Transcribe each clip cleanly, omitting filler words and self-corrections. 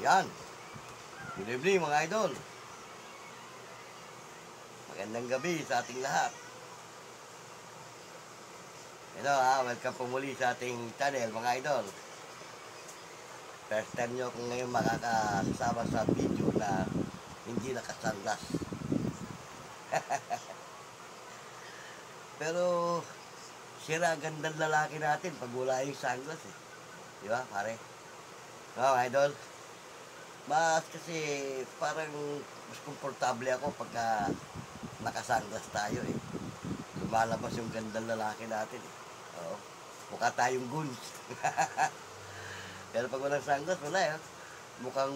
Yan. Good evening mga idol. Magandang gabi sa ating lahat. Hello welcome po muli sa ating channel mga idol. First time nyo kung ngayon makakasama sa video na hindi nakasanglas. Pero sira gandang lalaki natin pag wala yung sunglass eh. Di ba pare? Mga idol. Mas kasi parang mas komportable ako pagka nakasanglas tayo eh. Lumalabas yung gandang lalaki natin eh. Oo. Mukha tayong guns. Pero pag walang sunglass, wala eh. Mukhang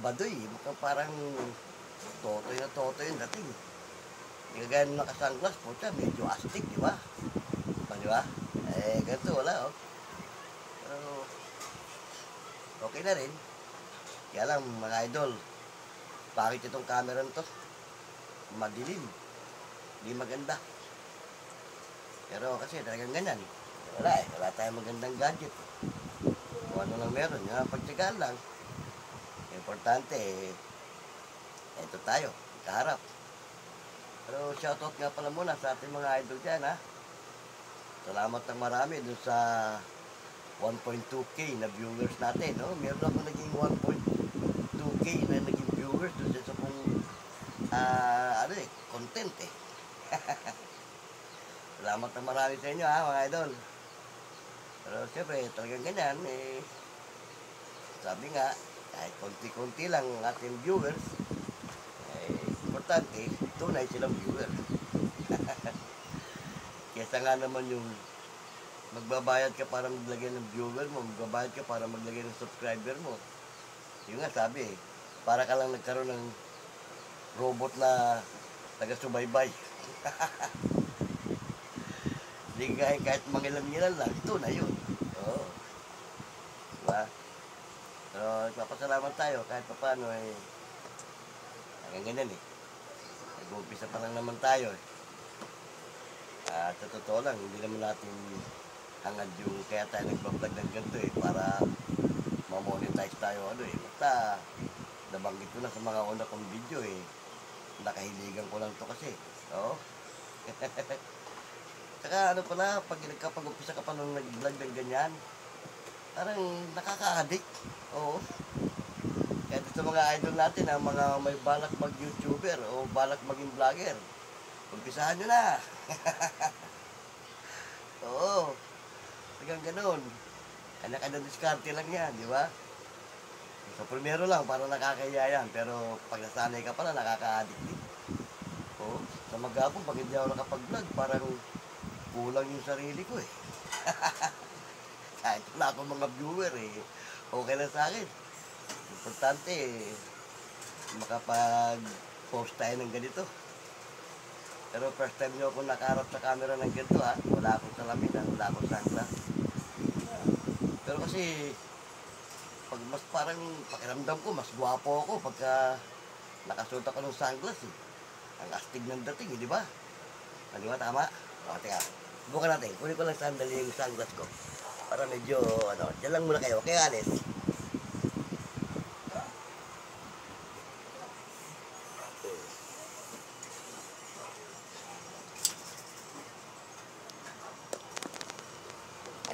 baduy. Mukhang parang totoy na totoy yung dating. Hindi kagaya nung nakasunglass, puta, medyo astig, di ba? Di ba? Eh, ganito, wala oh. Pero, okay na rin. Kaya lang mga idol, bakit itong camera nito? Madilim. Hindi maganda. Pero kasi talagang ganyan. Wala eh. Wala tayong magandang gadget. Kung ano lang meron. Yung pagtsagaan lang. Importante eh. Ito tayo. Kaharap. Pero shoutout nga pala muna sa ating mga idol dyan ha. Salamat ng marami dun sa 1.2k na viewers natin, no? Meron ako naging 1.2k na naging viewers doon sa pong content eh. Salamat na marami sa inyo ha, mga idol. Pero siyempre, talagang ganyan eh. Sabi nga, kahit konti-konti lang ang ating viewers, eh, importante, tunay silang viewers. Kesa nga naman yung magbabayad ka para maglagay ng viewer mo, magbabayad ka para maglagay ng subscriber mo. Yung nga sabi eh, para ka lang nagkaroon ng robot na taga-subaybay. Hindi kahit mangilan-ngilan lang, ito na yun. Oo. Diba? Pero nagpapasalamat tayo kahit pa paano eh, hanggang ganyan eh. Nag-umpisa pa lang naman tayo eh. At sa totoo lang, hindi naman natin hangad yung kaya tayo nagbablog ng ganito eh, para ma-monetize tayo ano eh. Basta, nabanggit ko na sa mga una kong video eh, nakahiligan ko lang to kasi. Oo. Saka ano pala, kapag umpisa ka pa nung nag-vlog ng ganyan, parang nakaka-addict. Oo. Kaya sa mga idol natin, ang mga may balak mag-YouTuber o balak maging vlogger, umpisahan nyo na. Oo. Hanggang ganun. Kanya-kanya diskarte lang yan, di ba? So, primero lang, parang nakakaya yan. Pero pag nasanay ka pala, nakaka-addict din. Oo. Sa mag-apong, pag hindi ako nakapag-vlog, parang kulang yung sarili ko eh. Kahit wala akong mga viewer eh, okay lang sa akin. Importante eh, makapag-post tayo ng ganito. Pero first time nyo akong nakaharap sa camera ng ganito ha, wala akong salamin ha, wala akong sunglass. Pero kasi, pag mas parang pakiramdam ko, mas gwapo ako pagka nakasuot ako ng sunglass eh. Ang astig ng dating eh, di ba? Di ba, tama? O, teka, bukan natin, kunin ko lang sandali yung sunglass ko. Para medyo, dyan lang muna kayo, okay Alice?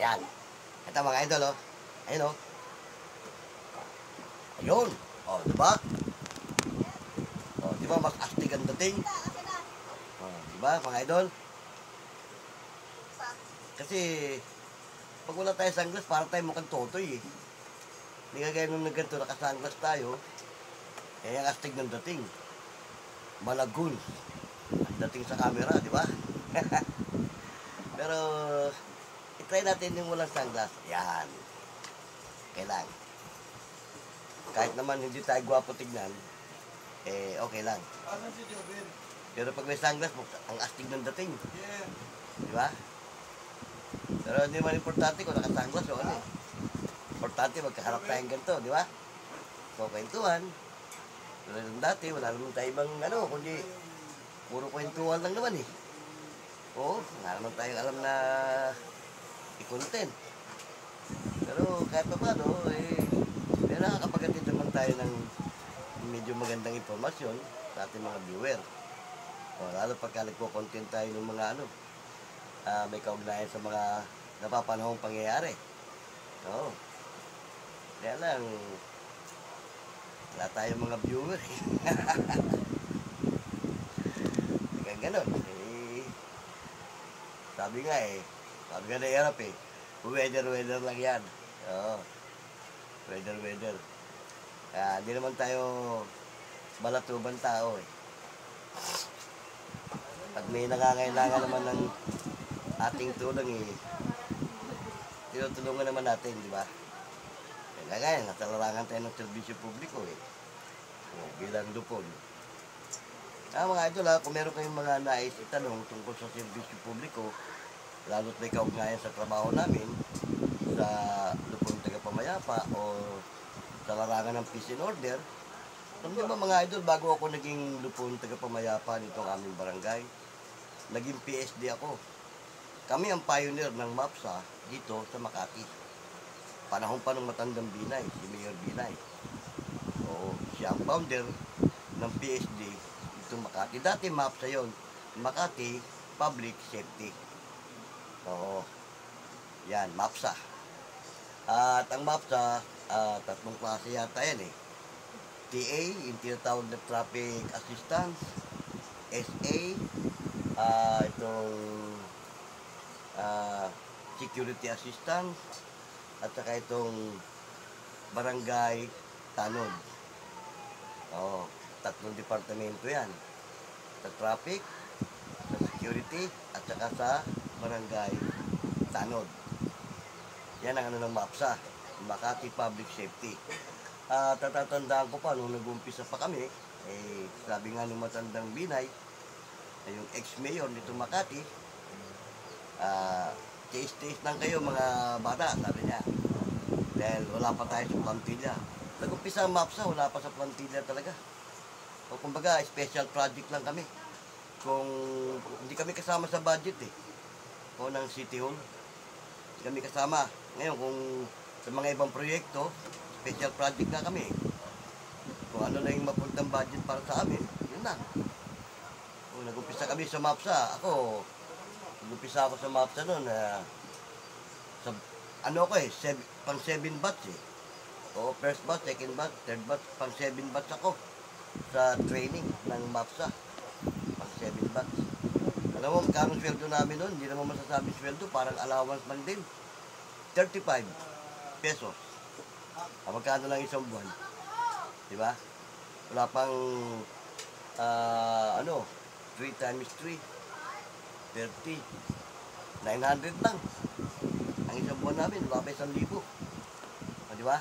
Ayan. Ito mga idol, oh. Ayun, oh. Ayun. Oh, diba? Oh, diba mas astig ang dating? Oh, diba mga idol? Kasi, pag wala tayo sunglass, parang tayo mukhang totoy eh. Hindi kagaya nung nagganto, nakasunglass tayo, eh, ang astig ng dating. Malagun. Ang dating sa camera, diba? Pero, try natin yung walang sunglass. Yan. Okay lang. Kahit naman hindi tayo gwapo tignan, eh okay lang. Pero pag may sunglass, ang astig ng dating. Di ba? Pero hindi man importante kung nakasunglass o ano eh. Importante magkaharap tayong ganito, di ba? So, kwentuhan. Tulad ng dati, wala naman tayo ibang ano, kundi puro kwentuhan lang naman eh. Oo, wala naman tayong alam na i-content. Pero kahit pa paano, eh, nakakapaghatid naman tayo ng medyo magandang impormasyon sa ating mga viewer. O, lalo pagka nagpo-content tayo ng mga may kaugnayan sa mga napapanahong pangyayari. Oo. Kaya lang, wala tayong mga viewer. Kaya ganun. Sabi nga na hirap weather lang yan. Oo. Weather. Kaya hindi naman tayo balatuban tao Pag may nangangailangan naman ng ating tulong tinutulungan naman natin, di ba? Kaya ngayon, natalarangan tayo ng serbisyo publiko bilang lupon. Mga idol kung meron kayong mga nais itanong tungkol sa serbisyo publiko, lalo't may kaugnayan sa trabaho namin, sa lupon tagapamayapa o sa larangan ng peace and order, alam niyo ba mga idol, bago ako naging lupon tagapamayapa nitong aming barangay, naging PSD ako. Kami ang pioneer ng MAPSA dito sa Makati. Panahon pa ng matandang Binay, si Mayor Binay. Oo, siya ang founder ng PSD dito Makati. Dati MAPSA yon, Makati Public Safety. Oo, yan, MAPSA. At ang MAPSA, tatlong klase yata yan TA, yung tinatawag na Traffic Assistance. SA, itong Security Assistance. At saka itong Barangay Tanod. Oo, tatlong departamento yan. Sa traffic, sa security, at saka sa Barangay Tanod. Yan ang ng MAPSA, Makati Public Safety. Tatatandaan ko pa, nung nag-umpisa pa kami, sabi nga nung matandang Binay, yung ex-mayor nito Makati, tiis-tiis lang kayo mga bata, sabi niya. Dahil wala pa tayo sa plantilla. Nag-umpisa ang MAPSA, wala pa sa plantilla talaga. O kumbaga, special project lang kami. Kung hindi kami kasama sa budget o ng City Hall, hindi kami kasama. Ngayon, kung sa mga ibang proyekto, special project na kami. Kung ano na yung mapuntang budget para sa amin, yun na. Kung nag-umpisa kami sa MAPSA, nag-umpisa ako sa MAPSA noon, pang 7 batch O, first batch, second batch, third batch, pang 7 batch ako sa training ng MAPSA. Pang 7 batch. Alam mo, magkano sweldo namin noon, hindi naman masasabi sweldo, parang allowance lang din. 35 pesos. Magkano lang isang buwan. Diba? Wala pang 3 times 3 30 900 lang ang isang buwan namin, wala pa 1,000. Diba?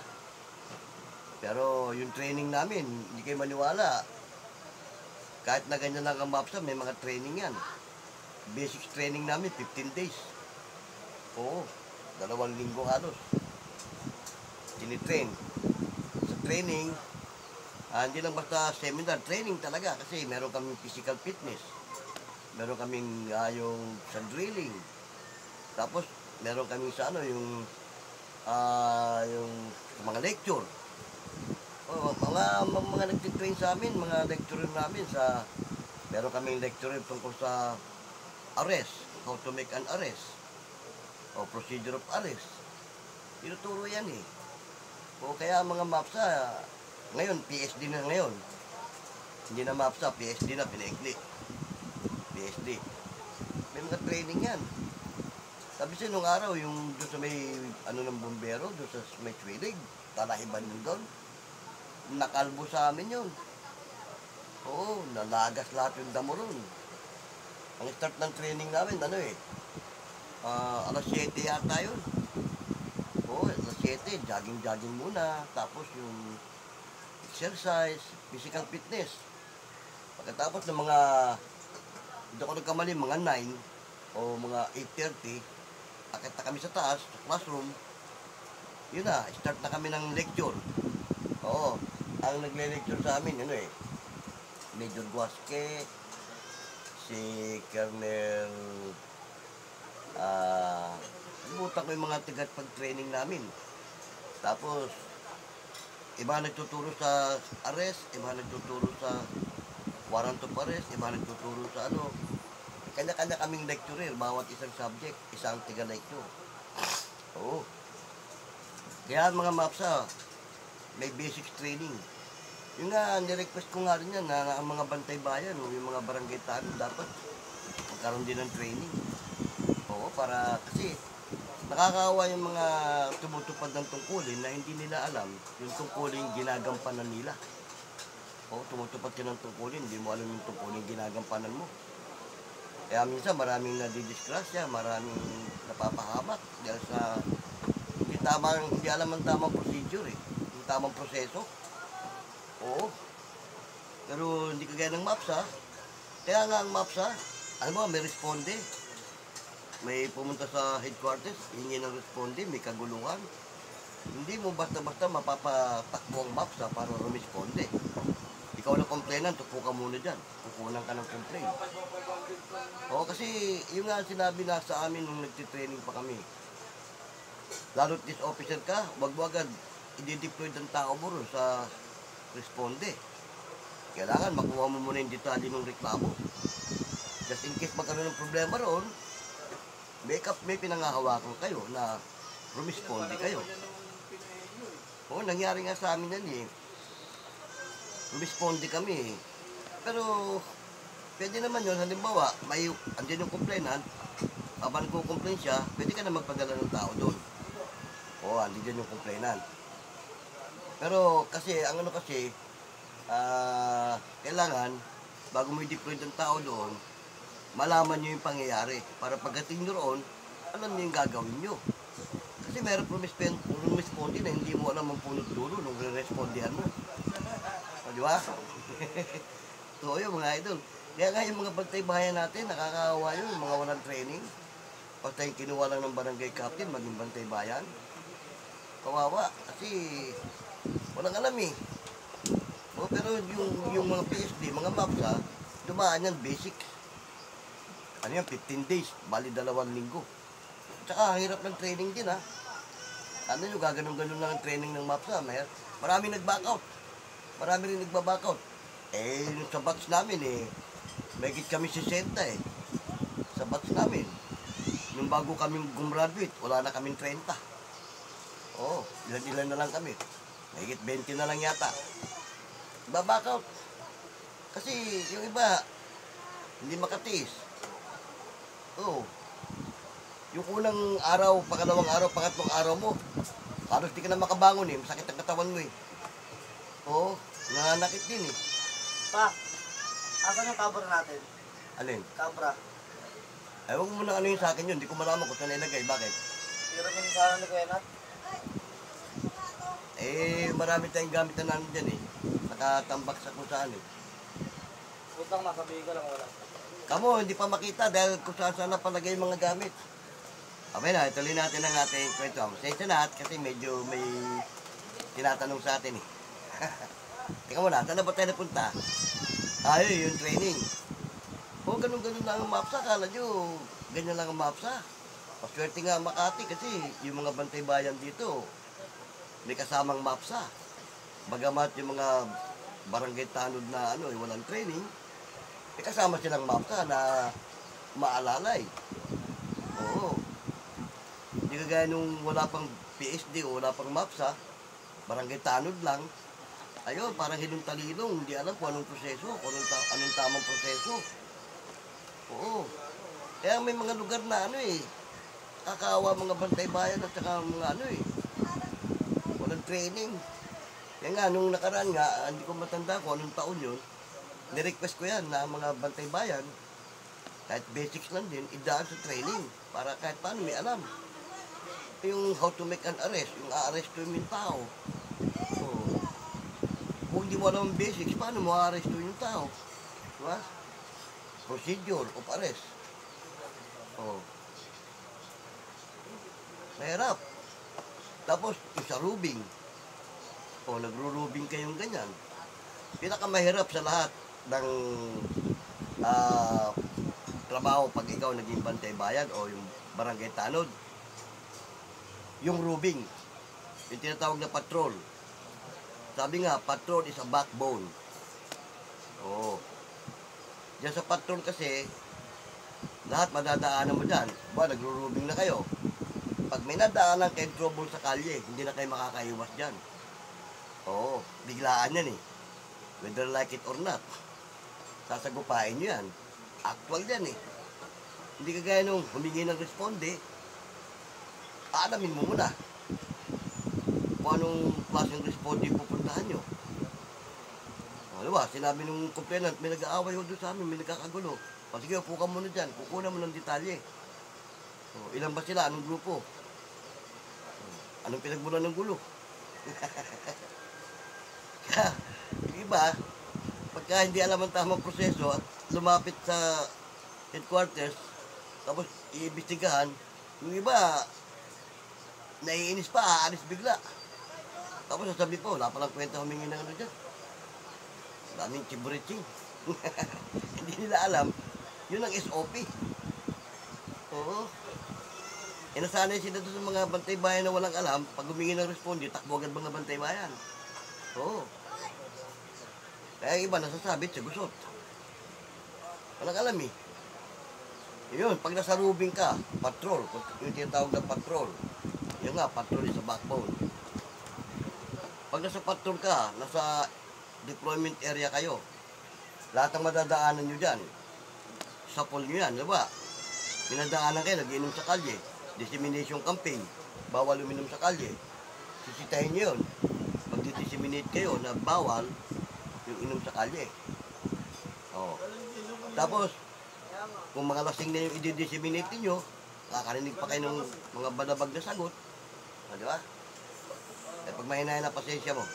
Pero yung training namin, hindi kayo maniwala, kahit na ganyan lang ang MAPSA, may mga training yan. Basics training namin 15 days. Oo, 2 linggo halos tinitrain. Sa training, hindi lang basta seminar, training talaga kasi meron kaming physical fitness, meron kaming yung sa drilling, tapos meron kaming sa yung mga lecture. Mga nagtitrain sa amin, mga lecturer namin meron kaming lecturer tungkol sa arrest, how to make an arrest o procedure of arrest. Tinuturo yan O kaya mga MAPSA, ngayon, PSD na ngayon. Hindi na MAPSA, PSD na, pinaikli. PSD. May mga training yan. Sabi siya nung araw, yung doon sa may, ng bumbero, doon sa may twilig, tanahiban yun doon. Nakalbo sa amin yun. Oo, nalagas lahat yung damo ron. Ang start ng training namin, alas 7 yata yun. Oo, alas 7, jogging muna. Tapos yung exercise, physical fitness. Pagkatapos ng mga, hindi ako nagkamali, mga 9 o mga 8:30, akit na kami sa taas, sa classroom. Yun na, start na kami ng lecture. Oo, ang nagle-lecture sa amin, Major Guasque, si Colonel, limutan ko yung mga tigat pag-training namin. Tapos, Iba nagtuturo sa arrest, iba nagtuturo sa warrant of arrest, iba nagtuturo sa ano. Kanya-kanya kaming lecturer, bawat isang subject, isang tiga-lecture. Oo. Kaya mga MAPSA, may basic training. Yung nga, nirequest ko nga rin yan na ang mga bantay bayan, yung mga barangay tanong, dapat magkaroon din ng training. Oo, para kasi nakakaawa yung mga tumutupad ng tungkulin na hindi nila alam yung tungkulin ginagampanan nila. Oo, tumutupad ka ng tungkulin, hindi mo alam yung tungkulin ginagampanan mo. Kaya minsan maraming nadidisgrasya, maraming napapahamak dahil sa hindi alam ang tamang procedure yung tamang proseso. Oo. Pero hindi kagaya ng MAPSA. Kaya nga ang MAPSA, ano ba, may responde. May pumunta sa headquarters, hingi ng responde, may kaguluhan. Hindi mo basta-basta mapapatakbo ang MAPSA para rumisponde. Ikaw na complainant, tupo ka muna dyan. Kukunan ka ng complaint. Oo, kasi yung nga sinabi na sa amin nung nagtitraining pa kami. Lalo't this officer ka, wag mo agad i-deploy ng tao mo ron sa responde. Kailangan makuha mo muna yung detalye ng reklamo. Just in case magkaroon ng problema ron, may pinangahawakan kayo na rumisponde kayo. Oo, nangyari nga sa amin yan eh. Rumisponde kami. Pero, pwede naman yun, halimbawa, andyan yung complainant, habang nagko-complain siya, pwede ka na magpadala ng tao doon. Oo, andyan yung complainant. Pero, kasi, ang ano kasi, kailangan, bago mo i-deploy ng tao doon, malaman nyo yung pangyayari. Para pagdating nyo roon, alam nyo yung gagawin nyo. Kasi meron rumisponde na hindi mo alam ang punot dulo nung re-respondihan mo. O, di ba? So, yun mga idol. Kaya nga yung mga bantay bayan natin, nakakaawa yun, yung mga walang training. Basta yung kinuha lang ng barangay captain, maging bantay bayan. Kawawa, kasi walang alam eh. O, pero yung mga PSD, mga MAPSA, dumaan yan basic. Ano yan, 15 days, bali 2 linggo. Tsaka, hirap ng training din ha. Ano yung gaganon-ganon lang ang training ng MAPSA. Maraming nag-backout. Marami rin nagba-backout. Eh, sa batch namin may higit kami 60 sa batch namin. Nung bago kaming gumraduate, wala na kaming 30. Oo, ilan-ilan na lang kami. May higit 20 na lang yata. Ba-backout. Kasi yung iba, hindi makatiis. Oo. Yung unang araw, pangalawang araw, pangatlong araw mo, halos di ka na makabangon masakit ang katawan mo Oo, nananakit din Pa, asan yung kabra natin? Alin? Kabra. Ay, huwag mo na ano yun sa akin yun. Hindi ko malaman kung saan nilagay. Bakit? Hiramin sana ni Kuya Nat. Marami tayong gamit na namin dyan Nakatambak sa kung saan Utang masabihin ko lang wala. Kamo, hindi pa makita dahil kung saan napalagay yung mga gamit. Okay na, ituloy natin ang ating kwento. Masaya na kasi medyo may tinatanong sa atin Teka muna, saan na ba tayo napunta? Yung training. Ganun-ganun lang ang MAPSA. Kala nyo, ganyan lang ang MAPSA. Paswerte nga Makati kasi yung mga bantay bayan dito, may kasamang MAPSA. Bagamat yung mga barangay tanod na walang training, may kasama silang MAPSA na maalalay. Oo. Hindi kagaya nung wala pang PSD o wala pang MAPSA, barangay tanod lang. Ayun, parang hinong-talilong, hindi alam kung anong proseso, kung anong tamang proseso. Oo. Kaya may mga lugar na kakaawa mga bantay bayan at saka mga walang training. Kaya nga, nung nakaraan nga, hindi ko matanda kung anong taon yun, nirequest ko yan na mga bantay bayan, kahit basics lang din, idaan sa training para kahit paano may alam. Yung how to make an arrest, yung a-arrest yung tao. Kung hindi mo alam ang basics, paano mo a-arrest yung tao? Diba? Procedure of arrest. Mahirap. Tapos, yung sa rubing. Nagro-rubing kayong ganyan. Pinakamahirap sa lahat ng trabaho pag ikaw naging bantay bayan o yung barangay tanod. Yung rubing. Yung tinatawag na patrol. sabi nga, patrol is a backbone. Oo. Diyan sa patrol kasi, lahat madadaanan mo dyan. Ba, nagro-rubing na kayo. Pag may nadaanan kayong trouble sa kalye, hindi na kayo makakaiwas dyan. Oo, biglaan yan eh. Whether like it or not. Sasagupain nyo yan. Actual yan eh. Hindi kagaya nung humingi ng responde, aalamin mo muna kung anong klaseng responde pupuntahan nyo. Diba, sinabi nung complainant, may nag-aaway ho doon sa amin, may nagkakagulo. O sige, upo ka muna dyan, kukunan mo ng detalye. O, ilan ba sila? Anong grupo? Anong pinagmula ng gulo? Kaya, iba, pagka hindi alam ang tamang proseso at lumapit sa headquarters, tapos iimbestigahan, yung iba, naiinis pa, aalis bigla. Tapos sasabi po, wala palang kwenta humingi ng ano dyan. Daming chiburitsing. Hindi nila alam, yun ang SOP. Oo. Nasanay sila doon sa mga bantay bayan na walang alam, pag humingi ng responde, takbo agad mga bantay bayan. Oo. Kaya iba nasasabit sa gusot. Walang alam eh. Yun, pag nasa rubing ka, patrol, yung tinatawag na patrol. Yun nga, patrol is a backbone. Pag nasa patrol ka, nasa deployment area kayo, lahat ng madadaanan nyo dyan, sapol nyo yan, diba? Minadaanan kayo, nag-inom sa kalye, dissemination campaign, bawal uminom sa kalye, sisitahin nyo yun, magdi-disseminate kayo na bawal yung inom sa kalye. Oh. Tapos, kung mga lasing na yung i-disseminate nyo, nakakarinig pa kayo ng mga balabag na sagot, diba? Eh, pag mahinahin na pasensya mo,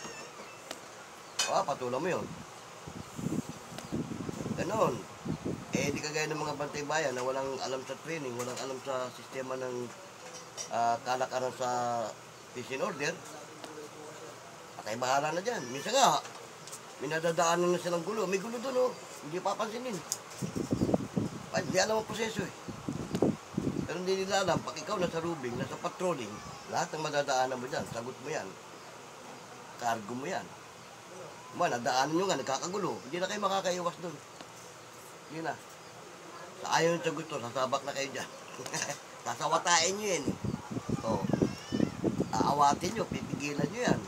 patulang mo yun. Ganon. Eh, di kagaya ng mga bantay bayan na walang alam sa training, walang alam sa sistema ng kalakaran sa peace and order. Patay bahala na dyan. Minsan nga, minadadaanan na silang gulo. May gulo doon, oh. Hindi papansinin. Hindi alam ang proseso, eh. Pero hindi nila alam, pag ikaw nasa rubing, nasa patrolling, lahat ng madadaanan mo dyan, sagot mo yan. Cargo mo yan. Nadaanan nyo nga, nagkakagulo. Hindi na kayo makakaiwas doon. Hindi na. Sa ayaw nyo sa gusto, sasabak na kayo dyan. Sasawatain nyo yan. So, aawatin nyo, pipigilan nyo yan.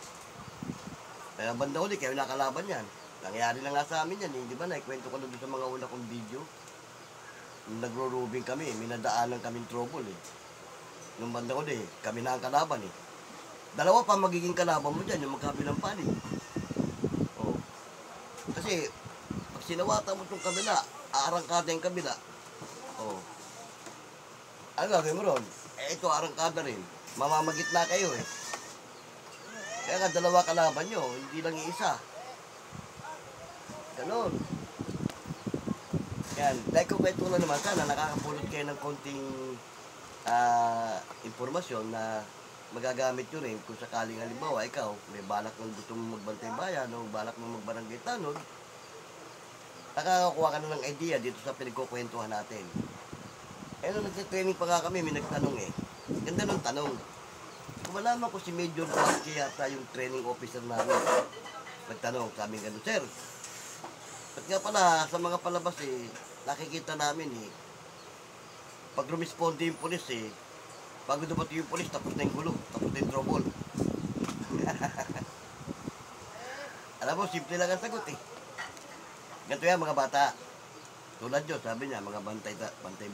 Kaya banda huli, kayo nakalaban yan. Nangyari na nga sa amin yan. Di ba, naikwento ko na doon sa mga una kong video. Nung nagro-rubing kami, minadaanan kaming trouble eh. Nung banda huli, kami na ang kalaban eh. Dalawa pa magiging kalaban mo dyan, yung magkabilang panig. Kasi, pag sinawata mo itong kabila, aarangkada yung kabila. Oh. Ano gagawin mo ron? Eh, ito, arangkada rin. Mamamagit na kayo eh. Kaya nga, dalawa kalaban nyo, hindi lang isa. Ganon. Yan, dahil kung kwento na naman, sana nakakapulot kayo ng konting impormasyon na magagamit nyo rin kung sakaling halimbawa ikaw may balak ng gusto mong magbantay bayan o balak mong magbarangay tanod, nakakakuha ka na ng idea dito sa pinagkukwentuhan natin. Eh nung nagtitraining pa nga kami, may nagtanong eh. Ganda ng tanong. Kung malaman ko si Major Blanque yata yung training officer namin, nagtanong, sabi nga, sir, at nga pala sa mga palabas eh, nakikita namin eh, pag rumisponde yung polis eh, bago dumating yung polis, tapos na yung gulo, tapos na yung trouble. Alam mo, simple lang ang sagot eh. Ganito yan mga bata. Tulad yun, sabi niya, mga bantay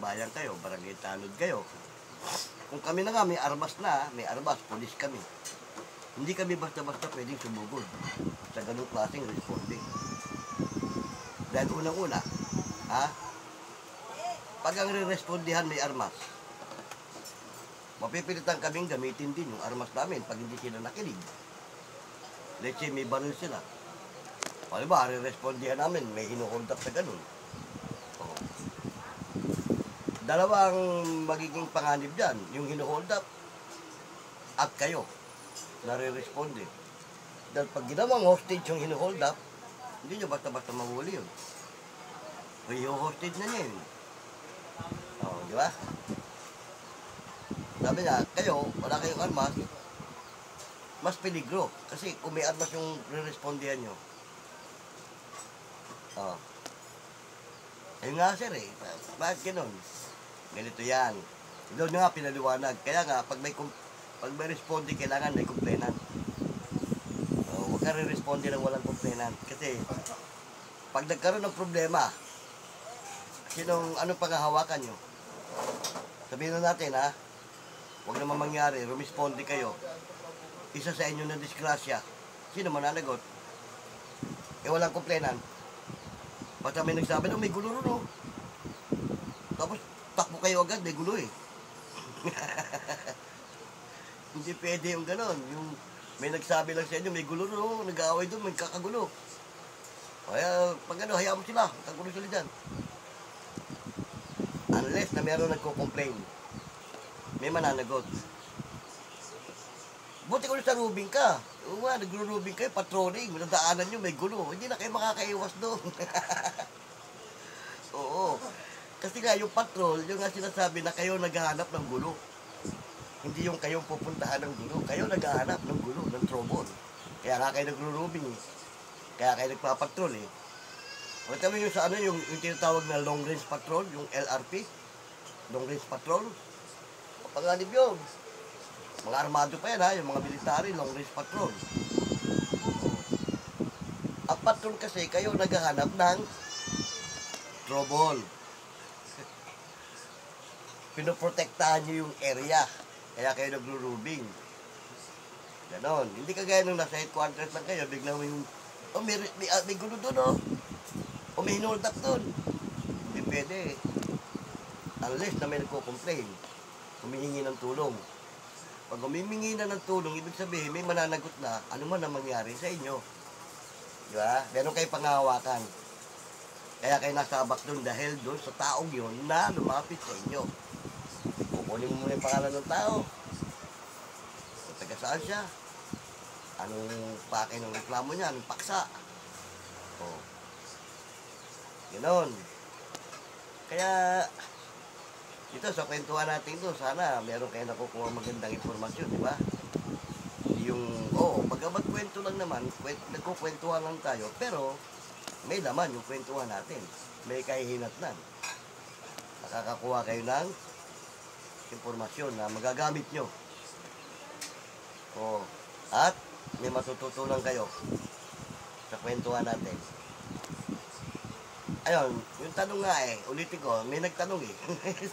bayan kayo, barangay tanod kayo. Kung kami na nga, may armas na, may armas, polis kami. Hindi kami basta-basta pwedeng sumugod sa ganung klaseng responding. Dahil unang-una, pag ang re-respondihan may armas, mapipilitan kaming gamitin din yung armas namin pag hindi sila nakinig. Let's say may baril sila. O diba, re-respondihan namin, may hinuhold up na ganun. O. Dalawang magiging panganib dyan, yung hinuhold up at kayo na re-responde. Dahil pag ginawang hostage yung hinuhold up, hindi nyo basta-basta mahuli yun. O yung hostage na niya yun. O, di ba? Sabi niya, kayo, wala kayong armas, mas peligro. Kasi kung may armas yung re-respondihan nyo. Oh. Ayun nga sir eh. Bakit ganun? Ganito yan. Doon nga pinaliwanag. Kaya nga, pag may responde, kailangan may complainant. Oh, huwag ka re-responde ng walang complainant. Kasi, pag nagkaroon ng problema, anong panghahawakan nyo? Sabihin na natin ha, huwag naman mangyari, rumisponde kayo. Isa sa inyo na disgrasya. Sino mananagot? Walang complainant. Basta may nagsabi na may gulo ron, oh. Tapos takbo kayo agad, may gulo eh. Hindi pwede yung ganon. Yung may nagsabi lang sa inyo, may gulo ron, oh. Nag-aaway doon, may kakagulo. Kaya pag ano, hayaan mo sila, kagulo sila dyan. Unless na meron nagko-complain, may mananagot. Buti ko sa Rubing ka. Oo nga, nagro-Rubing kayo, patrolling, nadaanan nyo, may gulo. Hindi na kayo makakaiwas doon. Oo. Kasi nga, yung patrol, yung nga sinasabi na kayo naghahanap ng gulo. Hindi yung kayong pupuntahan ng gulo. Kayo naghahanap ng gulo, ng trouble. Kaya nga kayo nagro-Rubing eh. Kaya kayo nagpapatrol eh. Makita mo yung sa ano, yung tinatawag na long range patrol, yung LRP, long range patrol. Panganib yun. Mga armado pa yan ha, yung mga military, long range patrol. Ang patrol kasi, kayo naghahanap ng trouble. Pinoprotektahan nyo yung area. Kaya kayo nagro-rubing. Ganon. Hindi kagaya nung nasa headquarters lang kayo, biglang may gulo doon oh. O may hold up doon. Hindi pwede. Unless na may nagko-complain. Humihingi ng tulong. Pag humihingi na ng tulong, ibig sabihin, may mananagot na ano man ang mangyari sa inyo. Di ba? Meron kayo panghahawakan. Kaya kayo nasabak doon dahil doon sa taong yun na lumapit sa inyo. Kukunin mo muna yung pangalan ng tao. Kung taga saan siya. Anong pake ng reklamo niya, anong paksa. O. Ganon. Kaya, dito sa kwentuhan natin ito, sana meron kayo nakukuha magandang informasyon, di ba? Yung, pagkabat kwento lang naman, nagkukwentuhan lang tayo, pero may laman yung kwentuhan natin. May kahihinatnan. Nakakakuha kayo ng informasyon na magagamit nyo. At may matututunan kayo sa kwentuhan natin. Ayun, yung tanong nga ulitin ko, may nagtanong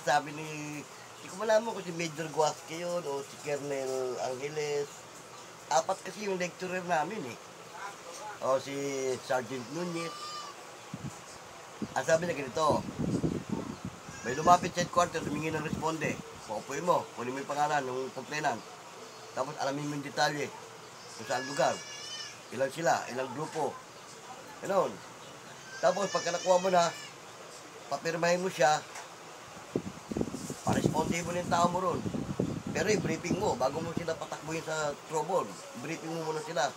Sabi hindi ko malaman kung si Major Guasque yun o si Colonel Angeles. 4 kasi yung lecturer namin O si Sergeant Nunez. Ang sabi na ganito, may lumapit sa headquarters, humingi ng responde. Paupuin mo, kunin mo yung pangalan ng complainant. Tapos alamin mo yung detalye kung saan lugar, ilan sila, ilang grupo. Ganon. Tapos, pagka nakuha mo na, papirmahin mo siya, paresponde mo ng tao mo ron. Pero i-briefing mo, bago mo sila patakbuhin sa trouble, briefing mo muna sila.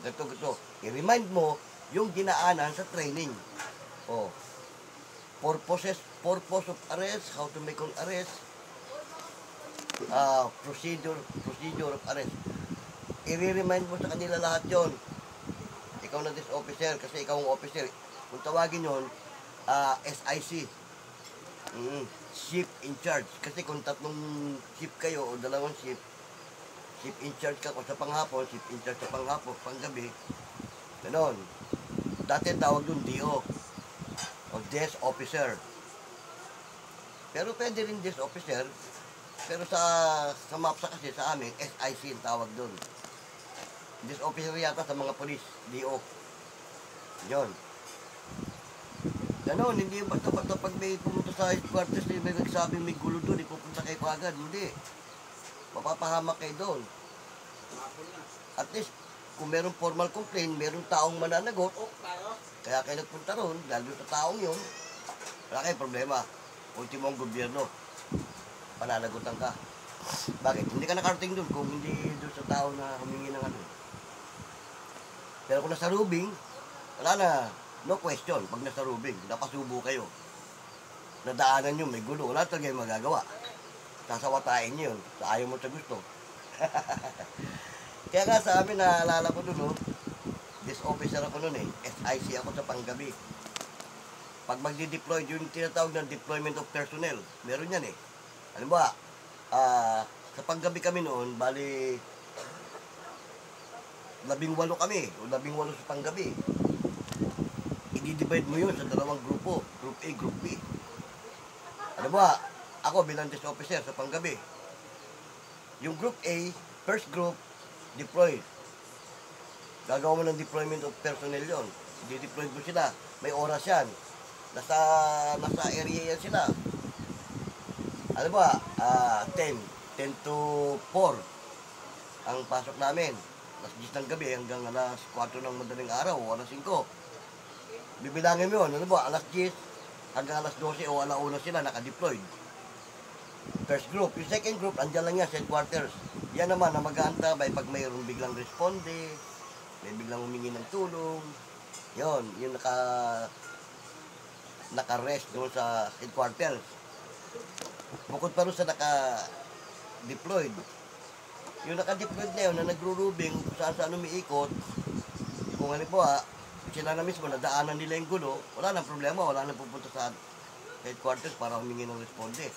Ganito. I-remind mo yung dinaanan sa training. Purpose of arrest, how to make an arrest, procedure of arrest. I-remind mo sa kanila lahat yon. Ikaw na this officer, kasi ikaw ang officer. Kung tawagin yun, SIC. Ship in charge. Kasi kung 3 ship kayo o 2 ship, ship in charge ka. Kung sa panghapon, ship in charge sa panghapon, panggabi. Ganon. Dati tawag dun DO. O desk officer. Pero pwede rin desk officer. Pero sa MAPSA kasi sa amin, SIC ang tawag dun. Desk officer yata sa mga polis, DO. Yun. Ganon, hindi basta-basta pag may pumunta sa headquarters, may nagsabing may gulo doon, ipupunta kayo agad. Hindi. Mapapahamak kayo doon. At least, kung merong formal complaint, merong taong mananagot, kaya kayo nagpunta roon, dahil doon sa taong yun, wala kayong problema. Ultimo ang gobyerno, pananagutan ka. Bakit? Hindi ka nakarating doon kung hindi doon sa tao na humingi ng ano. Pero kung nasa Rubing, wala na, no question. Pag nasa Rubing, napasubo kayo. Nadaanan nyo, may gulo, wala talaga yung magagawa. Sasawatain nyo yun, sa ayaw mo sa gusto. Kaya nga sa amin, naalala ko dun, no? Desk officer ako nun eh. SIC ako sa panggabi. Pag magdi-deploy, yung tinatawag na deployment of personnel, meron yan eh. Ano ba? Sa panggabi kami noon, bali 18 kami, o 18 sa panggabi. I-divide mo yun sa dalawang grupo, Group A, Group B. Ano ba? Ako bilang desk officer sa panggabi. Yung Group A, first group, deploy. Gagawa mo ng deployment of personnel yon. I-deploy mo sila. May oras yan. Nasa area yan sila. Ano ba? 10 to 4 ang pasok namin. Alas 10 ng gabi hanggang alas 4 ng madaling araw o alas 5. Bibilangin mo yun. Ano ba? Alas 10 hanggang alas 12 o alauna sila naka-deployed. First group. Yung second group, andyan lang yan sa headquarters. Yan naman na mag-aantabay pag mayroong biglang responde, may biglang humingi ng tulong. Yon, yung naka-rest doon sa headquarters. Bukod pa rin sa naka-deployed. Yung naka-deployed na yun, na nagro-rubing kung saan umiikot, kung halimbawa, sila na mismo, nadaanan nila yung gulo, wala nang problema, wala nang pupunta sa headquarters para humingi ng responde.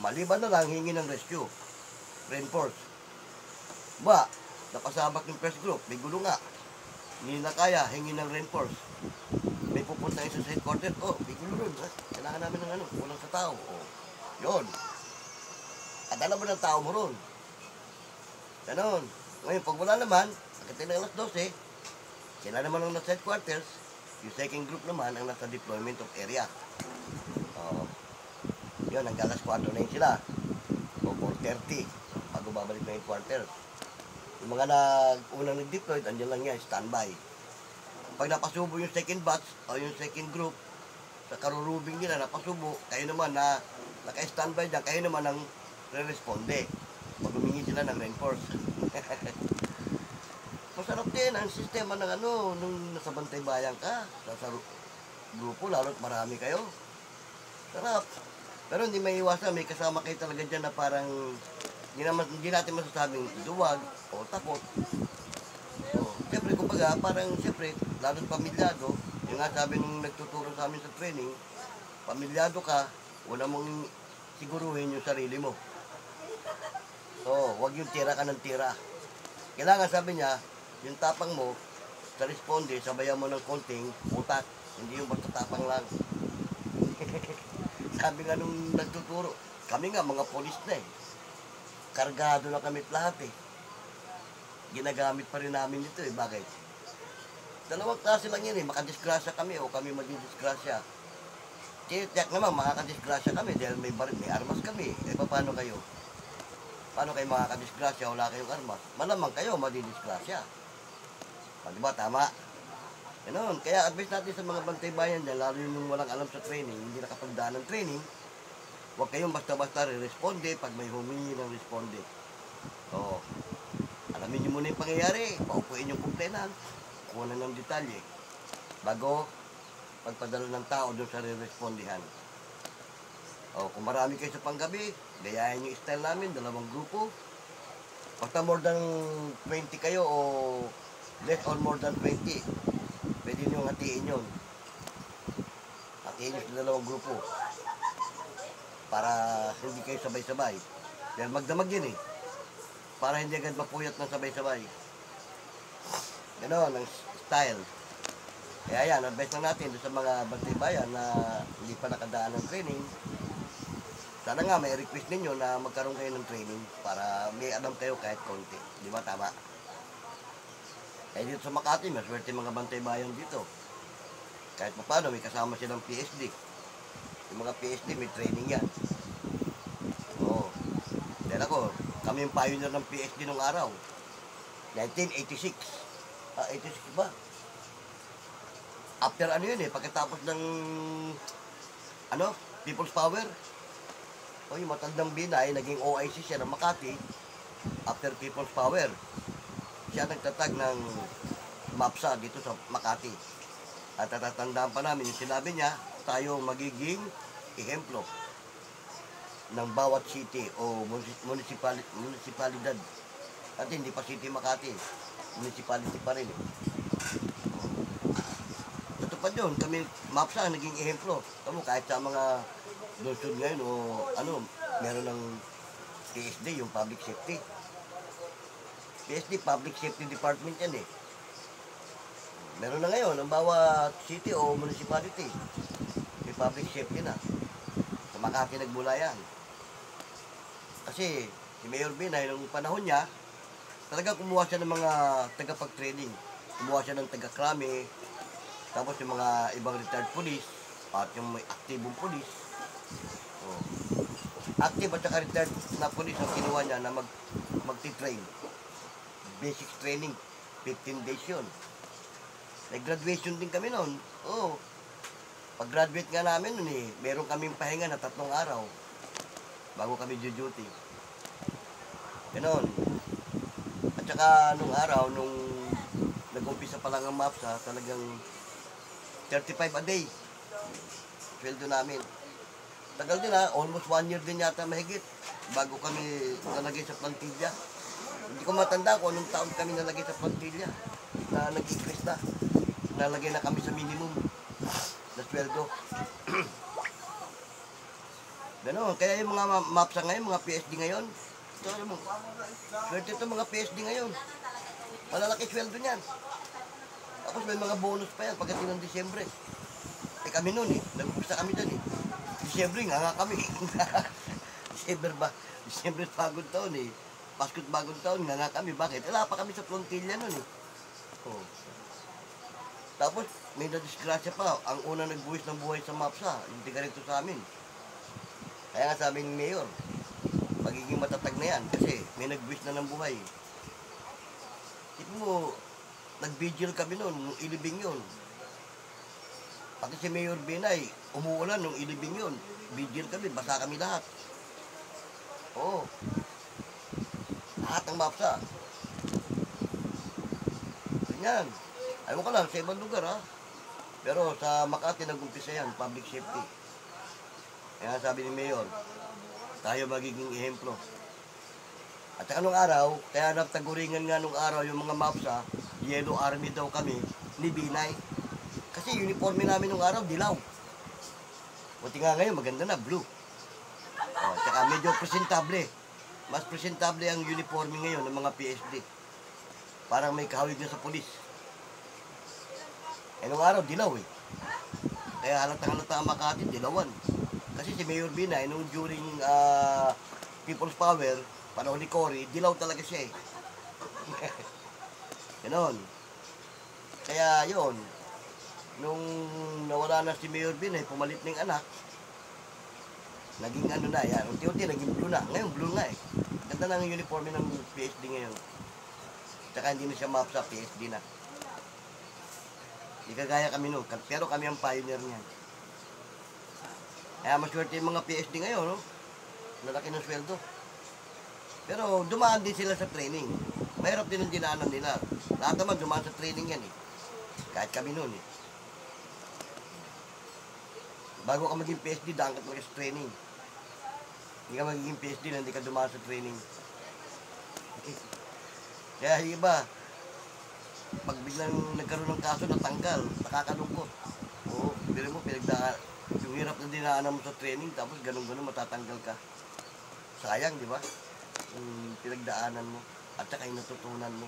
Maliban na lang, hingi ng rescue. Reinforce. Ba, napasabak yung first group, may gulo nga. Hindi na kaya, hingi ng reinforce. May pupunta isa sa headquarters, may gulo rin. Kailangan namin ng kulang sa tao. Yun. At alam mo ng tao mo ron. Ganon. Ngayon, pag wala naman, pagdating ng alas 12, sila naman ang nasa headquarters, yung second group naman ang nasa deployment of area. Yun, hanggang alas 4 na yun sila. O 4:30, bago babalik na headquarters. Yung mga unang nag-deployed, andyan lang yan, standby. Pag napasubo yung second batch, o yung second group, sa karurubing nila, napasubo, kayo naman na naka-standby dyan, kayo naman ang re-responde. Pag humingi sila ng reinforce. Masarap din ang sistema ng nung nasa bantay bayan ka, sa grupo, lalo't marami kayo. Sarap. Pero hindi may iwasan, may kasama kayo talaga dyan na parang hindi natin masasabing duwag o takot. Siyempre, kumbaga, parang siyempre, lalo't pamilyado, yung nga sabi nung nagtuturo sa amin sa training, pamilyado ka, una mong siguruhin yung sarili mo. Huwag yung tira ka ng tira. Kailangan, sabi niya, yung tapang mo, sa responde, sabayan mo ng konting utak, hindi yung basta tapang lang. Sabi nga nung nagtuturo, kami nga mga polis na eh. Kargado na kami lahat eh. Ginagamit pa rin namin ito eh. Bakit? Dalawang klase lang yan eh. Makadisgrasya kami o kami magdidisgrasya. Tiyak naman, makakadisgrasya kami dahil may armas kami. Paano kayo? Paano kayo makakadisgrasya? Wala kayong armas. Malamang kayo madidisgrasya. Diba? Tama. Ganun. Kaya advice natin sa mga bantay bayan dyan, lalo yung walang alam sa training, hindi nakapagdaan ng training, huwag kayong basta-basta re-responde pag may humingi ng responde. Alamin nyo muna yung pangyayari, paupuin yung complainant, kuha ng detalye, bago pagpadala ng tao doon sa re-respondihan. Kung marami kayo sa panggabi, gayahin yung style namin, dalawang grupo. Basta more than 20 kayo o less or more than 20, pwede nyo hatiin yun. Hatiin nyo sa dalawang grupo. Para hindi kayo sabay-sabay. Dahil magdamag yun eh. Para hindi agad mapuyat ng sabay-sabay. Ganon ang style. Kaya yan, advice lang natin sa mga bantay bayan na hindi pa nakadaan ng training. Sana nga may request ninyo na magkaroon kayo ng training para may alam kayo kahit konti. Di ba tama? Dito sa Makati, maswerte mga bantay bayan dito. Kahit pa paano, may kasama silang PSD. Yung mga PSD, may training yan. Dahil ako, kami yung pioneer ng PSD nung araw. 1986. 86 ba? After yun eh, pagkatapos ng People's Power. Yung matandang binay, naging OIC siya ng Makati after People's Power. Siya nagtatag ng MAPSA dito sa Makati. At tatatandaan pa namin yung sinabi niya, tayo magiging ehemplo ng bawat city o munisipalidad At hindi pa City Makati. Municipality pa rin eh. Natupad yun, kami MAPSA naging ehemplo. Tamo kahit sa mga lungsod ngayon o ano, meron ng PSD, yung public safety. PSD, public safety department yan eh. Meron na ngayon, ang bawat city o municipality, may public safety na. Sa Makati nagmula yan. Kasi si Mayor Binay, nung panahon niya, talaga kumuha siya ng mga tagapag-training. Kumuha siya ng taga-krami, tapos yung mga ibang retired police, at yung may aktibong police. Oh. Active at saka retired na police ang kinuha niya na magti-train. Basic training, 15 days yun. Nag-graduation din kami noon. Oo. Pag-graduate nga namin noon eh, meron kaming pahinga na 3 araw bago kami duty. Ganon. At saka nung araw, nung nag-umpisa pa lang ang MAPSA, talagang 35 a day. Sweldo namin. Tagal din ha, almost 1 year din yata mahigit bago kami nalagay sa plantilla. Hindi ko matanda kung anong taon kami nalagay sa plantilla na nag-increase na. Nalagay na kami sa minimum na sweldo. Ganon, kaya yung mga MAPSA ngayon, mga PSD ngayon, ito alam mo, swerte ito mga PSD ngayon. Malalaki sweldo niyan. Tapos may mga bonus pa yan pagdating ng Disyembre. Eh kami noon eh, nag-umpisa kami doon eh. Disyembre nga kami. Disyembre ba? Disyembre bagong taon eh. Pasko't bagong taon nga kami. Bakit? Wala pa kami sa plantilla noon eh. Oh. Tapos may nadisgrasya pa. Ang una nagbuwis ng buhay sa MAPSA, yung tiga rito sa amin. Kaya nga sabi ng Mayor, magiging matatag na yan kasi may nagbuwis na ng buhay. Ito mo, nag-vigil kami noon, nung ilibing yun. Pati si Mayor Binay, umuulan nung ilibing yun. Vigil kami, basa kami lahat. Oo. Lahat ng MAPSA. Ganyan. Ayaw ko lang, sa ibang lugar ha. Pero sa Makati nag-umpisa yan, public safety. Kaya sabi ni Mayor, tayo magiging ehemplo. At saka nung araw, kaya nagtaguringan nga nung araw yung mga MAPSA, Yellow Army daw kami, ni Binay. Kasi uniforme namin nung araw, dilaw. Buti nga ngayon, maganda na, blue. O, tsaka medyo presentable. Mas presentable ang uniforme ngayon ng mga PSD. Parang may kahawig na sa pulis. Eh nung araw, dilaw eh. Kaya halata ang Makati, dilawan. Kasi si Mayor Binay, nung during People's Power, panahon ni Cory, dilaw talaga siya eh. Ganon. Kaya yon, nung nawala na si Mayor Binay, pumalit ng anak, naging ano na, yan, unti-unti naging blue na. Ngayon blue nga eh. Ganda na ang uniforme ng PSD ngayon. Tsaka hindi na siya MAPSA, PSD na. Hindi kagaya kami noon, pero kami ang pioneer niyan. Kaya maswerte yung mga PSD ngayon, no? Nalaki ng sweldo. Pero dumaan din sila sa training. Mahirap din ang dinaanan nila. Lahat naman dumaan sa training yan eh. Kahit kami noon eh. Bago ka maging PSD, daan ka talaga sa training. Hindi ka magiging PSD na hindi ka dumaan sa training. Kaya iba, pag biglang nagkaroon ng kaso natanggal, nakakalungkot. Oo, pero mo pinagdaan, yung hirap na dinaanan mo sa training, tapos ganun-ganun matatanggal ka. Sayang, di ba? Yung pinagdaanan mo, at saka yung natutunan mo.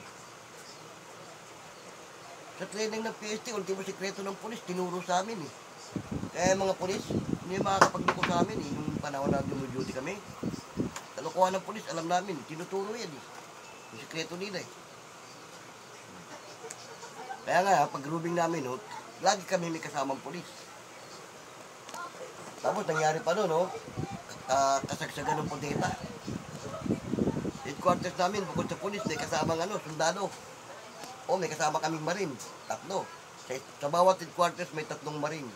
Sa training ng PST, ultimo sikreto ng polis, tinuro sa amin eh. Kaya mga polis, hindi makakapagduko sa amin eh. Yung panahon na duty kami, kalokohan ng polis, alam namin, tinuturo yan eh. Yung sikreto nila eh. Kaya nga, pag grouping namin, no, lagi kami may kasamang polis. Tapos nangyari pa doon, no, kasagsagan ng Pudeta. Headquarters namin, bukod sa polis, may kasamang sundalo. O may kasama kaming marine, 3. Sa bawat headquarters may 3 marine.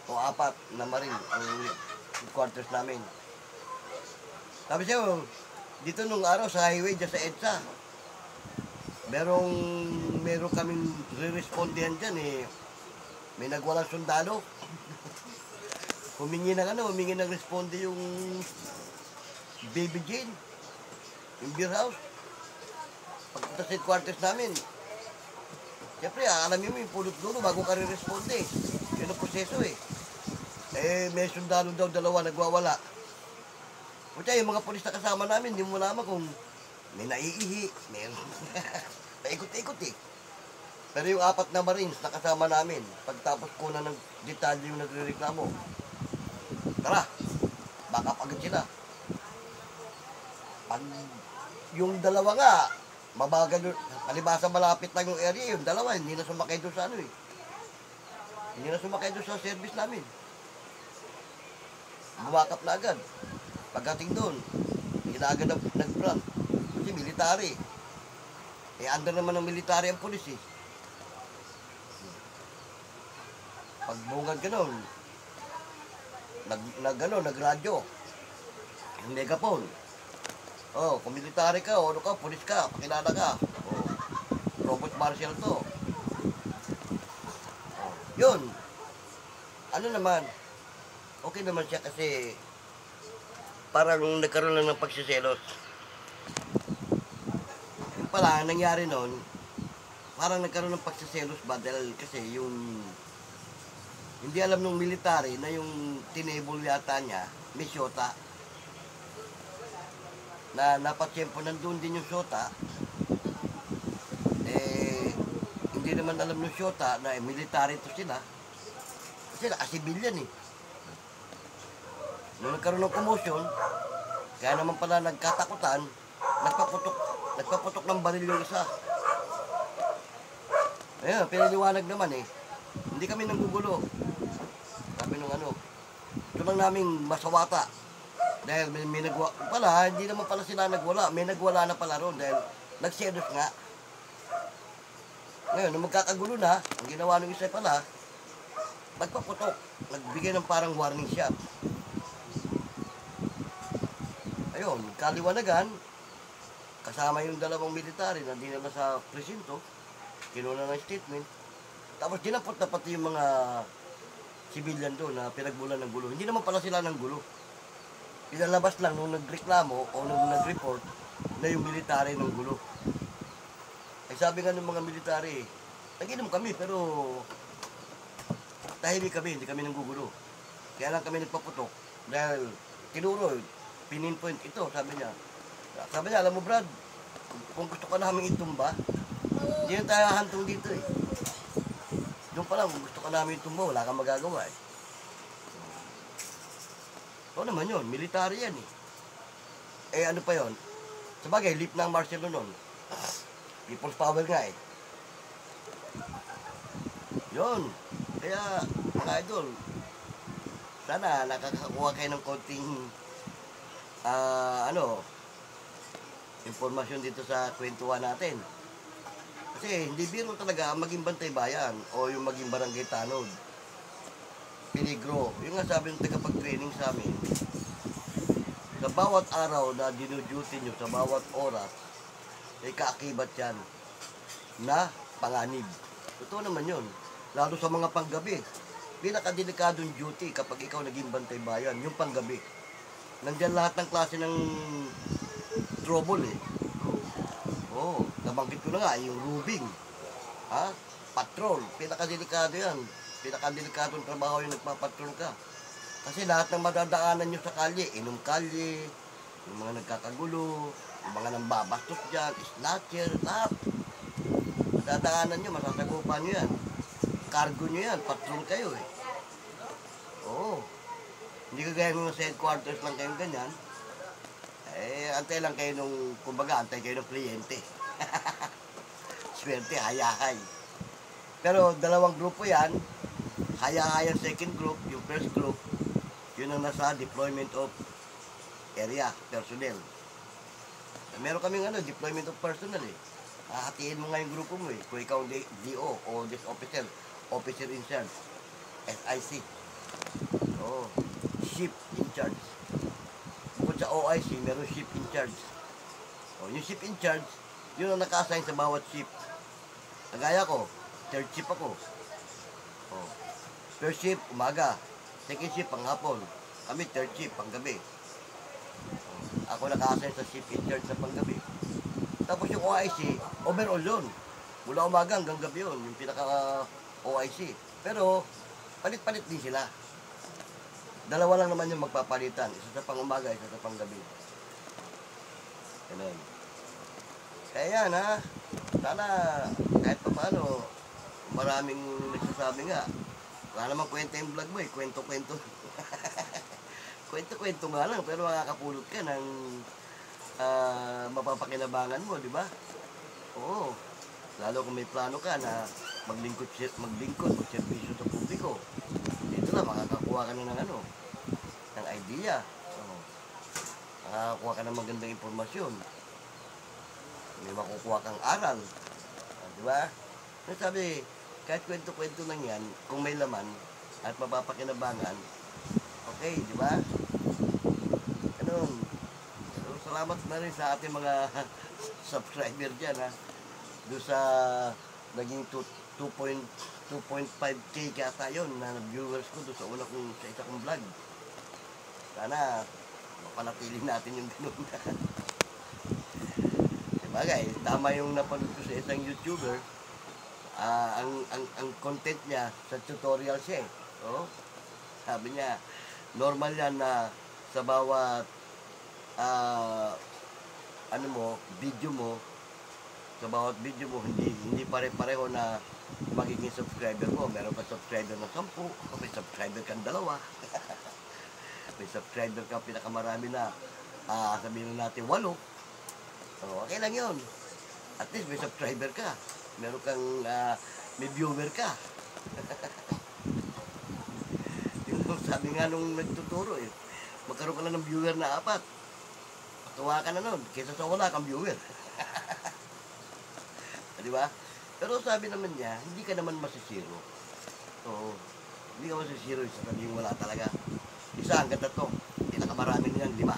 O 4 na marine ang headquarters namin. Sabi siya, dito nung araw sa highway dyan sa EDSA, meron kaming re-respondihan dyan eh. May nagwalang sundalo. humingi ng responde yung Baby Jane. Yung beer house. Pagpunta sa headquarters namin, siyempre, alamin mo yung pulot dulo bago ka rin-responde. Yun ang proseso eh. May sundalo daw dalawa nagwawala. Kaya yung mga polis na kasama namin, hindi mo malaman kung may naiihi, may paikot-ikot eh. Pero yung 4 na Marines na kasama namin, pagtapos ko na ng detalye yung nagre-reklamo, tara, baka agad sila. Pag yung dalawa nga, mabagal, palibasa malapit lang yung area, yung dalawa, hindi na sumakay doon sa ano eh. Hindi na sumakay doon sa service namin. Bumakap na agad. Pagdating doon, hindi na agad nag-front. Kasi military. Under naman ng military ang pulis eh. Pagbungad ganon, nagradyo. Yung megaphone. Oh, kung military ka, o ano ka, pulis ka, pakilala ka. Oh, robot martial to. Oh, yun. Ano naman, okay naman siya kasi parang nagkaroon lang ng pagsiselos. Yung pala, nangyari nun, parang nagkaroon ng pagsiselos ba dahil kasi yung hindi alam nung military na yung tinable yata niya, may syota. Na napatsyempo nandun din yung syota. Hindi naman alam nung syota na military to sila. Kasi naka-civilian eh. Nung nagkaroon ng commotion, kaya naman pala nagkatakutan, nagpaputok ng baril yung isa. Ayun, pinaliwanag naman eh. Hindi kami nanggugulo. Sabi nung ano, ito lang naming masawata. Dahil may nagwala, pala, hindi naman pala sila nagwala. May nagwala na pala ron dahil nagsedos nga. Ngayon, nung magkakagulo na, ang ginawa ng isa pala, nagpaputok. Nagbigay ng parang warning shot. Ayun, kaliwanagan, kasama yung dalawang military na dinala sa presinto, kinuna ng statement, tapos dinapot na pati yung mga civilian doon na pinagbulan ng gulo. Hindi naman pala sila ng gulo. Pinalabas lang nung nagreklamo o nung nag-report na yung military ng gulo. Ay sabi nga ng mga military, nag-inom kami pero tahimik kami, hindi kami nanggugulo. Kaya lang kami nagpaputok dahil tinuro, pininpoint ito, sabi niya. Sabi niya, alam mo Brad, kung gusto ka namin itumba, hindi na tayo hantong dito eh. Doon pa lang, kung gusto ka namin itumba, wala kang magagawa eh. Oo naman yun, military yan eh. Ano pa yun? Sabagay, lip ng martial nun. People's power nga eh. Yun. Kaya, mga idol, sana nakakakuha kayo ng konting informasyon dito sa kwentuhan natin. Kasi hindi biro talaga maging bantay bayan o yung maging barangay tanod. Peligro. Yung nga sabi ng tagapag-training sa amin, sa bawat araw na dinuduty nyo, sa bawat oras, ay kaakibat yan na panganib. Totoo naman yun. Lalo sa mga panggabi. Pinakadelikadong duty kapag ikaw naging bantay bayan, yung panggabi. Nandiyan lahat ng klase ng trouble eh. Oo, nabanggit ko na nga, yung rubing. Patrol, pinakadelikado yan. Pinakadelikadong trabaho yung nagpapatrol ka. Kasi lahat ng madadaanan nyo sa kalye, inom kalye, yung mga nagkakagulo, yung mga nambabastos dyan, snatcher, lahat. Madadaanan nyo, masasagupan nyo yan. Cargo nyo yan, patrol kayo eh. Oo. Hindi kagaya nung sa headquarters lang kayong ganyan. Antay lang kayo nung, kumbaga, antay kayo ng kliyente. Swerte, hayahay. Pero dalawang grupo yan, hayahay ang second group, yung first group, yun ang nasa deployment of area, personnel. Meron kaming deployment of personnel eh. Hahatiin mo nga yung grupo mo eh. Kung ikaw DO o desk officer, officer in charge, SIC. Oh, ship in charge. Kung sa OIC, meron ship in charge. Oh, yung ship in charge, yun ang naka-assign sa bawat ship. Kagaya ko, third ship ako. Oh, first ship, umaga. Second ship, panghapon. Kami, third ship, panggabi. Oh, ako naka-assign sa ship in charge sa panggabi. Tapos yung OIC, overall yun. Mula umaga hanggang gabi yun, yung pinaka OIC. Pero, palit-palit din sila. Dalawa lang naman yung magpapalitan. Isa sa pang umaga, isa sa pang gabi. Ganun. Kaya yan ha. Sana kahit pa paano, maraming nagsasabi nga. Wala namang kwenta yung vlog mo eh. Kwento-kwento. Kwento-kwento nga lang. Pero makakapulot ka ng mapapakinabangan mo, di ba? Oo. Lalo kung may plano ka na maglingkod, magserbisyo sa publiko. Dito na, makakakuha ka na ng ano, ng idea. Oo. Makakakuha ka ng magandang impormasyon. May makukuha kang aral. Di ba? Sabi, kahit kwento-kwento lang yan, kung may laman at mapapakinabangan, okay, di ba? Ganun. So, salamat na rin sa ating mga subscriber dyan, ha? Doon sa naging 2.5k kata yun na viewers ko doon sa una kong sa isa kong vlog. Sana mapanatili natin yung ganun. Bagay, tama yung napanood ko sa isang YouTuber. Ang content niya sa tutorial siya eh. Oh, sabi niya, normal yan na sa bawat ano mo, video mo, sa bawat video mo, hindi pare-pareho na magiging subscriber mo. Meron ka subscriber na 10, may subscriber kang 2. May subscriber ka pinakamarami na sabihin natin 8. So, okay lang yun. At least may subscriber ka. Meron kang, may viewer ka. Yung sabi nga nung nagtuturo eh, magkaroon ka lang ng viewer na 4. Tuwa ka na nun, kaysa sa wala kang viewer. Di ba? Pero sabi naman niya, hindi ka naman masisiro. So, hindi ka masisiro sa sabihin wala talaga. Isa hanggang 3. Pinakamarami niyan, 5.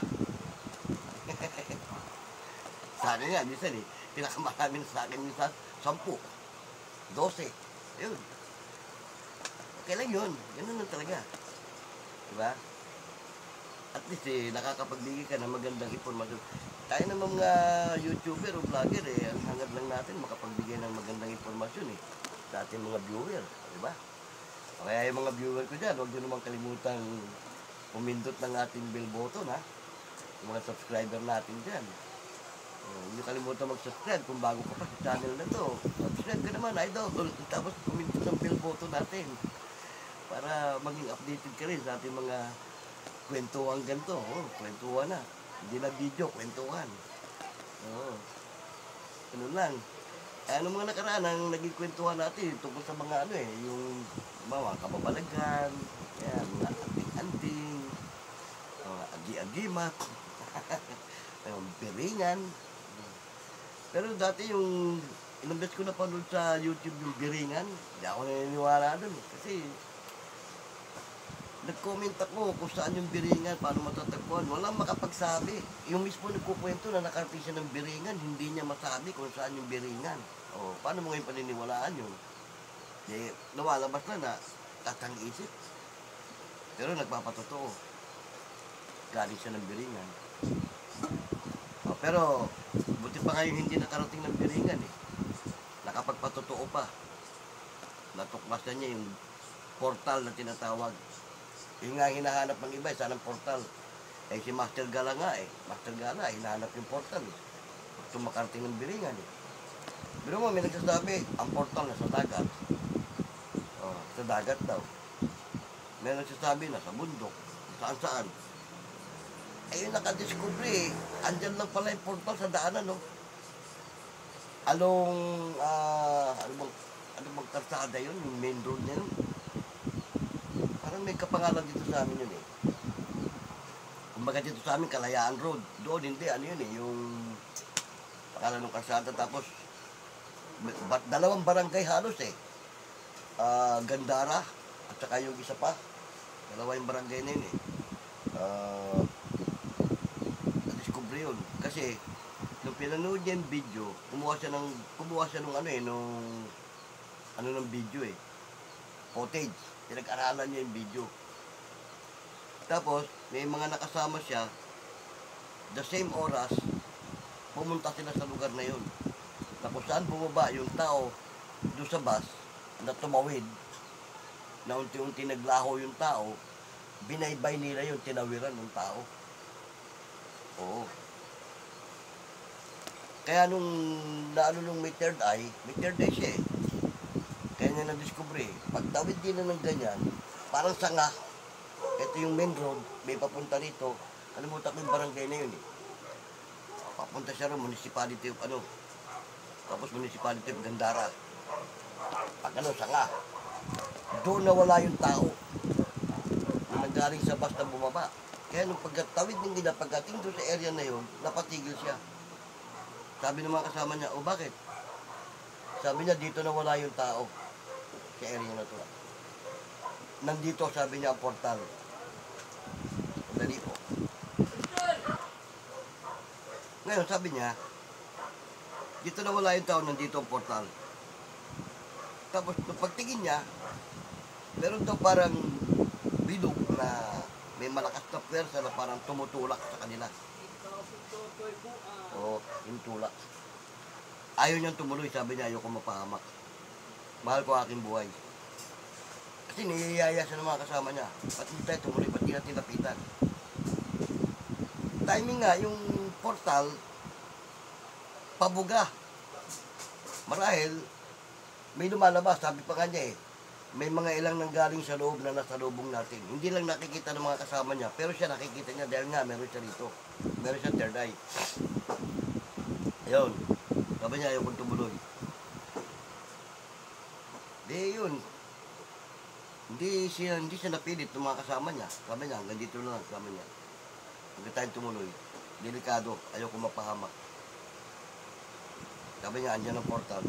Sa akin nga, minsan eh, pinakamarami na sa akin minsan, 10, 12. Ayun. Okay lang yun. Ganun lang talaga. Diba? At least eh, nakakapagbigay ka ng magandang informasyon. Tayo ng mga YouTuber o vlogger eh, ang hangad lang natin makapagbigay ng magandang informasyon eh, sa ating mga viewer. Diba? Kaya yung mga viewer ko dyan, huwag nyo naman kalimutan pumindot ng ating bell button ha. Yung mga subscriber natin dyan. Hindi kalimutan mag-subscribe kung bago ka pa sa channel na to. Subscribe ka naman, idol. Tapos pumindot ng bell button natin para maging updated ka rin sa ating mga kwentuhan ganito. Kwentuhan na. Hindi na video, kwentuhan. Ano lang. Ano mga nakaraan ang naging kwentuhan natin tungkol sa mga ano eh, yung mga kababalagan, yan, mga anting-anting, mga agi-agimat, biringan. Pero dati yung ilang beses ko napanood sa YouTube yung biringan, hindi ako naniniwala doon. Kasi nag-comment ako kung saan yung biringan, paano matatagpuan. Walang makapagsabi. Yung mismo nagkukwento na nakarating siya ng biringan, hindi niya masabi kung saan yung biringan. O, paano mo ngayon paniniwalaan yun? Eh, nawalabas na tatang isip. Pero nagpapatotoo. Galing siya ng biringan. O, pero, buti pa ngayon hindi nakarating ng biringan eh. Nakapagpatotoo pa. Natuklasan niya yung portal na tinatawag. Yung nga hinahanap ng iba, sanang portal. Eh si Master Gala nga eh. Master Gala, hinahanap yung portal eh. Gusto makarating ng biringan eh. Pero mo, may nagsasabi, ang portal nasa dagat. Oh, sa dagat daw. May nagsasabi na sa bundok. Saan-saan. Eh yung nakadiscover eh, andyan lang pala yung portal sa daanan no. Ano bang karsada yun? Yung main road niya yun. Parang may kapangalan dito sa amin yun eh. Kumbaga dito sa amin, Kalayaan Road. Doon hindi, ano yun eh, yung pangalan ng karsada. Tapos, dalawang barangay halos eh. Gandara, at saka yung isa pa. Dalawa yung barangay na yun eh. Na-discover yun. Kasi, nung pinanood niya yung video, kumuha siya nung ano eh, ng video eh. Footage. Pinag-aralan niya yung video. Tapos, may mga nakasama siya, the same oras, pumunta sila sa lugar na yun. Na kung saan bumaba yung tao doon sa bus na tumawid, na unti-unti naglaho yung tao, binaybay nila yung tinawiran ng tao. Oo. Kaya nung naano nung may third eye siya eh. Kaya niya na-discover eh. Pagtawid din na ng ganyan, parang sanga. Ito yung main road, may papunta rito. Kalimutan ko yung barangay na yun eh. Papunta siya rin, municipality of ano. Tapos municipality of Gandara. Pag ano, sanga. Doon nawala yung tao. Nung nanggaling sa bus na bumaba. Kaya nung pagkatawid din nila, pagdating doon sa area na yun, napatigil siya. Sabi ng mga kasama niya, o bakit? Sabi niya, dito nawala yung tao. Sa area na to. Nandito, sabi niya, ang portal. Dali po. Ngayon, sabi niya, dito nawala yung tao, nandito ang portal. Tapos, nung pagtingin niya, meron daw parang bilog na may malakas na pwersa na parang tumutulak sa kanila. Oo, yung tulak. Ayaw niyang tumuloy, sabi niya, ayaw ko mapahamak. Mahal ko aking buhay. Kasi niyayaya siya ng mga kasama niya. Ba't hindi tayo tumuloy, ba't hindi natin lapitan? Timing nga, yung portal, pabuga. Marahil, may lumalabas, sabi pa nga niya eh, may mga ilang nanggaling sa loob na nasa lubong natin. Hindi lang nakikita ng mga kasama niya, pero siya nakikita niya dahil nga meron siya rito. Meron siya third eye. Ayun. Sabi niya, ayaw kong tumuloy. Di yun. Hindi siya napilit ng mga kasama niya. Sabi niya, hanggang dito lang, sabi niya. Huwag tayong tumuloy. Delikado, ayaw kong mapahamak. Sabi niya, andyan ang portal.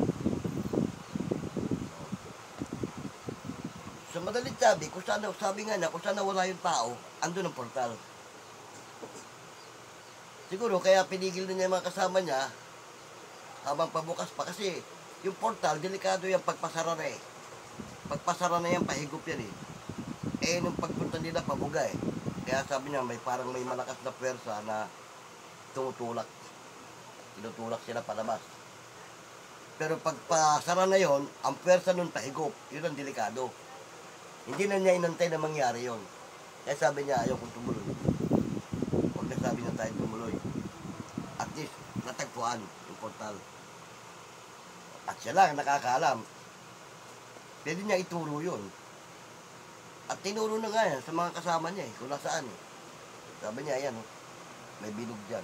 So madalit sabi, sabi nga niya, kung saan nawala yung tao, andun ang portal. Siguro, kaya pinigil na niya yung mga kasama niya, habang pabukas pa. Kasi, yung portal, delikado yung pagpasara na eh. Pagpasara na yan, pahigop yan eh. Eh, nung pagpunta nila, pabuga eh. Kaya sabi niya, may parang may malakas na pwersa na tumutulak. Tinutulak sila palabas. Pero pagpasara na yon, ang pwersa nun pahigop. Yun ang delikado. Hindi na niya inantay na mangyari yon. Kaya sabi niya, ayaw kong tumuloy. Huwag na sabi na tayo tumuloy. At least, natagpuan yung portal. At siya lang nakakaalam. Pwede niya ituro yun. At tinuro na nga yan sa mga kasama niya eh, kung nasaan eh. Sabi niya, ayan, may bilog dyan.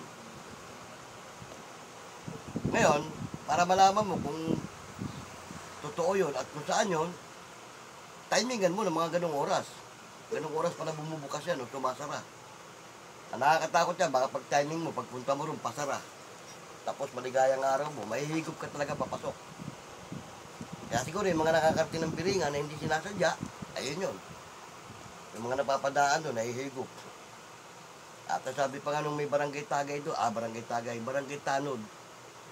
Ngayon, para malaman mo kung totoo yun at kung saan yun, timingan mo ng mga ganong oras. Ganong oras para bumubukas yan o sumasara. Ang nakakatakot yan, baka pag timing mo, pagpunta mo rin, pasara. Tapos maligayang araw mo, mahihigop ka talaga papasok. Kaya siguro yung mga nakakarte ng piringan na hindi sinasadya, ayun yun. Yung mga napapadaan doon, nahihigop. At sabi pa nga nung may barangay tagay doon, barangay tanod,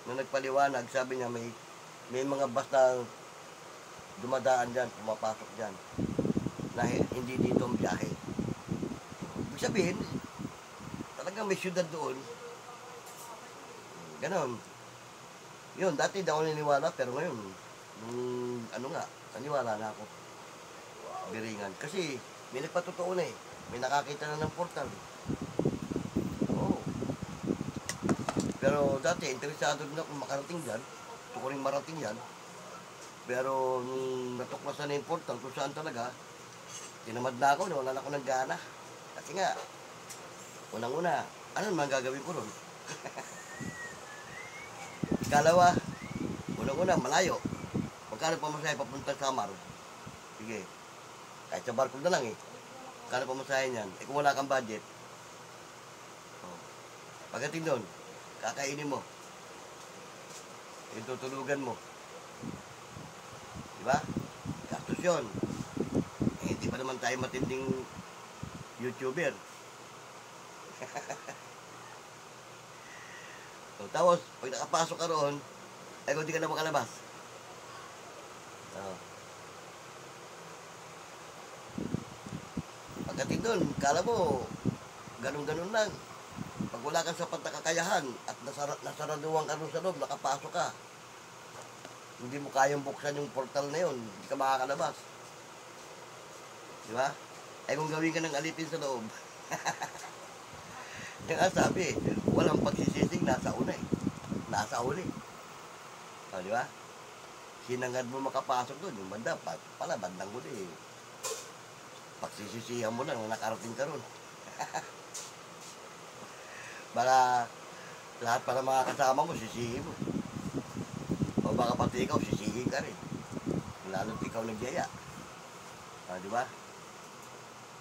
nung nagpaliwanag, sabi niya may mga bus na dumadaan dyan, pumapasok dyan, na hindi dito ang biyahe. Ibig sabihin, talagang may syudad doon. Ganon. Yun, dati daw ako niniwala, pero ngayon, naniwala na ako. Biringan. Kasi, may nagpatotoo na eh. May nakakita na ng portal. Oo. Pero dati, interesado din ako makarating dyan. Gusto ko rin marating yan. Pero, nung natuklasan na yung portal, kung saan talaga, tinamad na ako, wala na ako ng gana. Kasi nga, unang-una, ano naman gagawin ko ron? Ikalawa, unang-una, malayo. Magkano pamasahe papunta sa Samar? Sige. Kahit sa barko na lang eh. Magkano pamasahe niyan? Eh kung wala kang budget. Oh. Pagdating doon, kakainin mo. Yung tutulugan mo. Diba? Gastos yun. Eh, hindi pa naman tayo matinding YouTuber. So, tapos, pag nakapasok ka roon, ay kung di ka na makalabas. Pagdating doon, kala mo, ganun-ganun lang. Pag wala kang sapat na kakayahan at nasaraduhan ka doon sa loob, nakapasok ka, hindi mo kayang buksan yung portal na yun, hindi ka makakalabas. Di ba? Eh kung gawin ka ng alipin sa loob, yung nga sabi, walang pagsisising, nasa una eh. Nasa uli. O, di ba? Sinangad mo makapasok doon, yung banda, pala bandang huli eh. Pagsisisihan mo lang, nakarating ka ron. Baka lahat para mga kasama mo, sisihin mo. O baka pati ikaw, sisihin ka rin. Lalo't ikaw nagyaya. Di ba?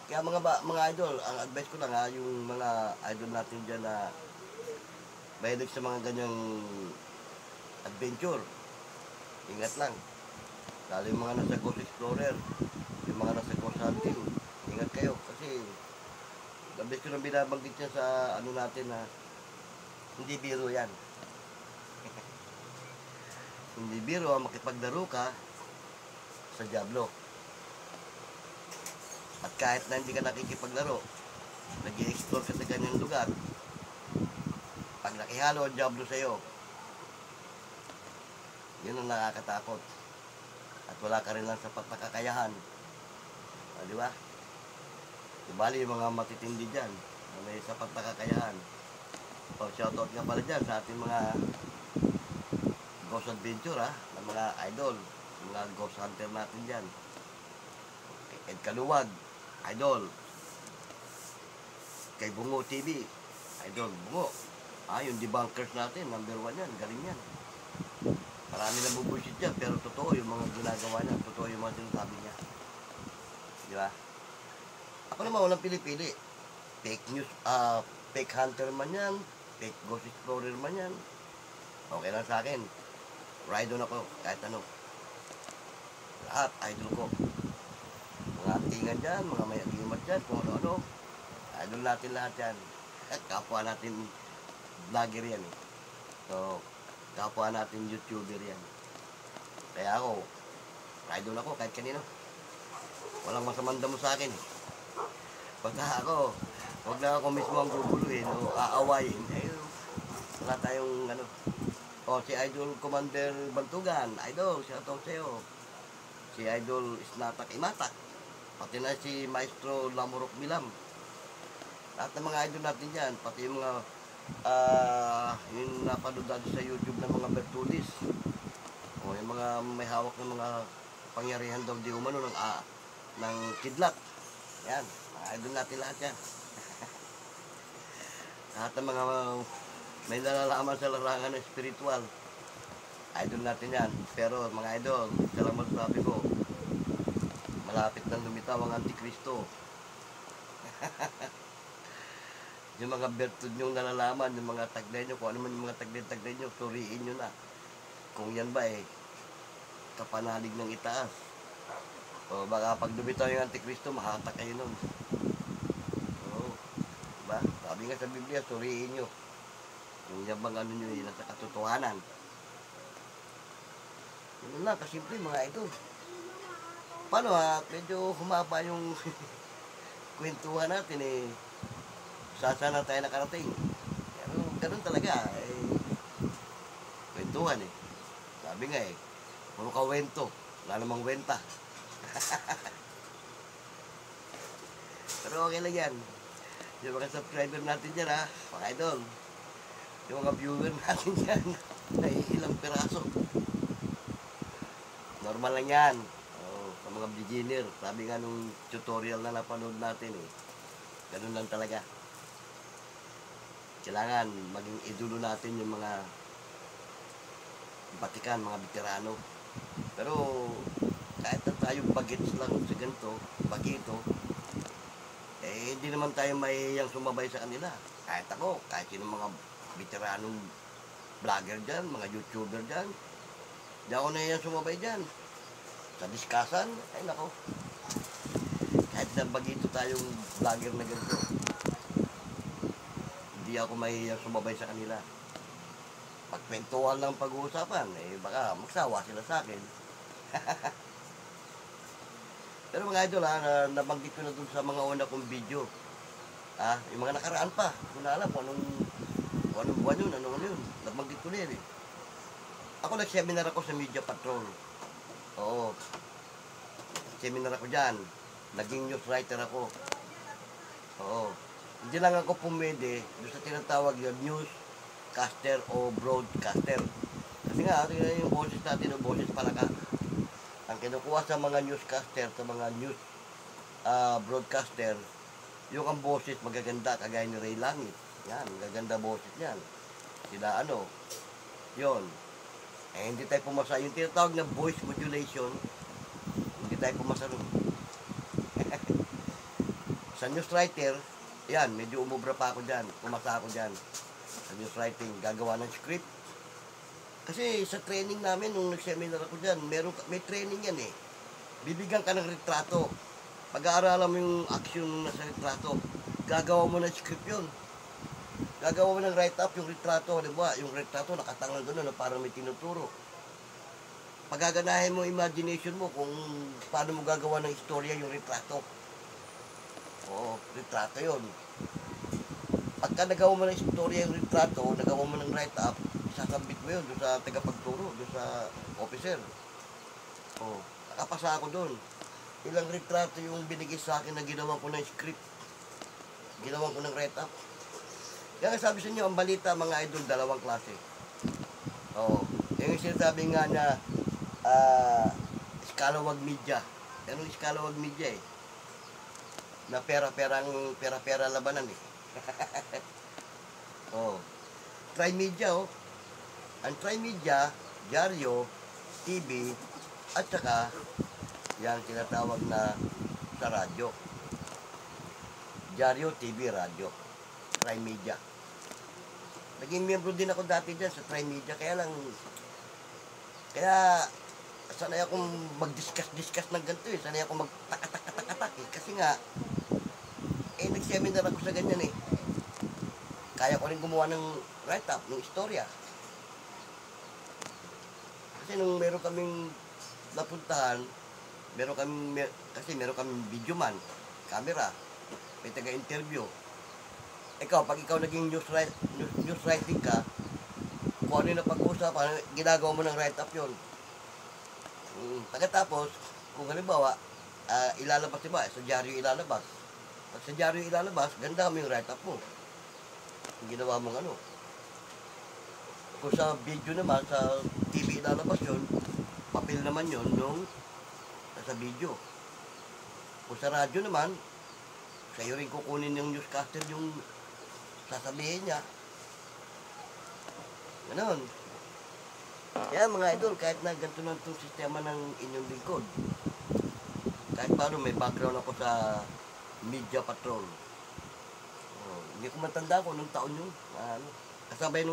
Kaya mga idol, ang advice ko lang ha, yung mga idol natin dyan na mahilig sa mga ganyang adventure. Ingat lang. Lalo yung mga nasa Ghost Explorer, yung mga nasa Ghost Hunting, ingat kayo. Kasi, labis ko nang binabanggit niya sa ano natin na hindi biro yan. Hindi biro ang makipaglaro ka sa Diablo. At kahit na hindi ka nakikipaglaro, nag-i-explore ka sa ganyang lugar, pag nakihalo ang Diablo sa'yo, yun ang nakakatakot. At wala ka rin lang sapat na kakayahan. Di ba? Ibali yung mga matitindi dyan, na may sapat na kakayahan. O, shoutout nga pala dyan sa ating mga Ghost Adventure na mga idol, mga Ghost Hunter natin dyan. Ed Kaluwag, idol. Kay Bungo TV, idol, Bungo. Yung debunkers natin, number 1 yan, galing yan. Marami na bubullshit dyan, pero totoo yung mga ginagawa niya, totoo yung mga sinasabi niya. Di ba? Ako naman walang pili-pili. Fake news, fake hunter man yan, fake Ghost Explorer man yan. Okay lang sa akin. Ride on ako, kahit ano. Lahat, idol ko. Mga tingan dyan, mga may agimat dyan, kung ano-ano. Idol natin lahat yan. At kapwa natin vlogger yan eh. So, kapwa natin YouTuber yan. Kaya ako, idol ako kahit kanino. Walang masamang damo sa akin eh. Pagka ako, huwag na ako mismo ang guguluhin o aawayin. Eh, wala tayong ano. O, si Idol Commander Bantugan, idol, shoutout sa'yo. Si Idol Isnatak Imatak. Pati na si Maestro Lamurok Milam. Lahat ng mga idol natin dyan, pati yung mga yung napanood natin sa YouTube ng mga Bertudis. O, yung mga may hawak ng mga pangyarihan daw di umano ng kidlat. Yan, mga idol natin lahat yan. Lahat ng mga may nalalaman sa larangan ng spiritual, idol natin yan. Pero mga idol, ito lang masasabi ko, malapit nang lumitaw ang Antikristo. Yung mga bertud nyong nalalaman, yung mga taglay nyo, kung ano man yung mga taglay nyo, suriin nyo na. Kung yan ba kapanalig ng itaas. O baka pag lumitaw yung Antikristo, mahatak kayo nun. Oo. Diba? Sabi nga sa Biblia, suriin nyo. Yung yan bang ano nyo, nasa katotohanan. Yun lang, kasimple mga idol. Paano medyo humaba yung kwentuhan natin saan na tayo nakarating. Pero ganun talaga kwentuhan Sabi nga puro kawento, wala namang wenta. Pero okay lang yan. Yung mga subscriber natin dyan mga idol. Yung mga viewer natin dyan, ilang piraso. Normal lang yan. Sa mga beginner, sabi nga nung tutorial na napanood natin ganun lang talaga. Kailangan maging idolo natin yung mga batikan, mga veterano. Pero kahit na tayo bagets lang sa ganito, bagito, hindi naman tayo mahihiyang sumabay sa kanila. Kahit ako, kahit sino mga veteranong vlogger dyan, mga YouTuber dyan, hindi ako nahihiyang sumabay dyan. Sa diskasan, ay nako. Kahit na bagito tayong vlogger na ganito, hindi ako mahihiyang sumabay sa kanila. Pagkwentuhan lang pag-uusapan, baka magsawa sila sa akin. Pero mga idol nabanggit ko na dun sa mga una kong video. Yung mga nakaraan pa, kung na alam kung anong Kung anong buwan yun, ano yun. Nabanggit ko na yan eh. Ako nag-seminar ako sa Media Patrol. Oo. Seminar ako dyan. Naging news writer ako. Oo. Hindi lang ako pumwede doon sa tinatawag yun, newscaster o broadcaster. Kasi nga, tingnan yung boses natin, yung boses palaka. Ang kinukuha sa mga newscaster, sa mga news broadcaster, yung ang boses magaganda, kagaya ni Ray Langit. Yan, magaganda boses niyan. Sila ano, yon. Eh, hindi tayo pumasa. Yung tinatawag na voice modulation, hindi tayo pumasa rin. Sa news writer, yan, medyo umubra pa ako dyan. Pumasa ako dyan. Sa news writing, gagawa ng script. Kasi sa training namin, nung nag-seminar ako dyan, may training yan eh. Bibigyan ka ng retrato. Pag-aaralan mo yung action nasa retrato, gagawa mo ng script yun. Gagawa mo ng write-up yung retrato, di ba? Yung retrato nakatangal doon na parang may tinuturo. Pagaganahin mo imagination mo kung paano mo gagawa ng istorya yung retrato. Oo, retrato yun. Pagka nagawa mo ng istorya yung retrato, nagawa mo ng write-up, isasabit mo yun doon sa tagapagturo, doon sa officer. Oo, nakapasa ako doon. Ilang retrato yung binigay sa akin na ginawa ko ng script. Ginawa ko ng write-up. Kaya sabi sa inyo, ang balita mga idol, dalawang klase. Oo. Yung sinasabi nga na Scalawag Media. Anong Scalawag Media eh? Na pera-pera labanan eh. Oo. Tri-media oh. Ang tri-media, dyaryo, TV, at saka yan tinatawag na sa radyo. Dyaryo, TV, radyo. Tri-media. Naging miyembro din ako dati dyan sa Tri-media. Kaya sanay akong mag-discuss ng ganito eh. Sanay akong mag-tak eh. Kasi nga, nag-seminar ako sa ganyan eh. Kaya ko rin gumawa ng write-up, ng istorya. Kasi nung meron kaming napuntahan, meron kaming video man, camera, may taga-interview. Ikaw, pag ikaw naging news writing ka, kung ano yung napag-uusapan, ginagawa mo ng write-up yun. Pagkatapos, kung halimbawa, ilalabas diba, sa dyaryo ilalabas. Pag sa dyaryo ilalabas, ganda mo yung write-up mo. Yung ginawa mong ano. Kung sa video naman, sa TV ilalabas yun, papel naman yun nung sa video. Kung sa radyo naman, sa'yo rin kukunin yung newscaster yung sasabihin niya. Ganon. Kaya mga idol, kahit na ganito na itong sistema ng inyong lingkod, kahit paano may background ako sa Media Patrol. Hindi ko matanda kung anong taon yun. Kasabay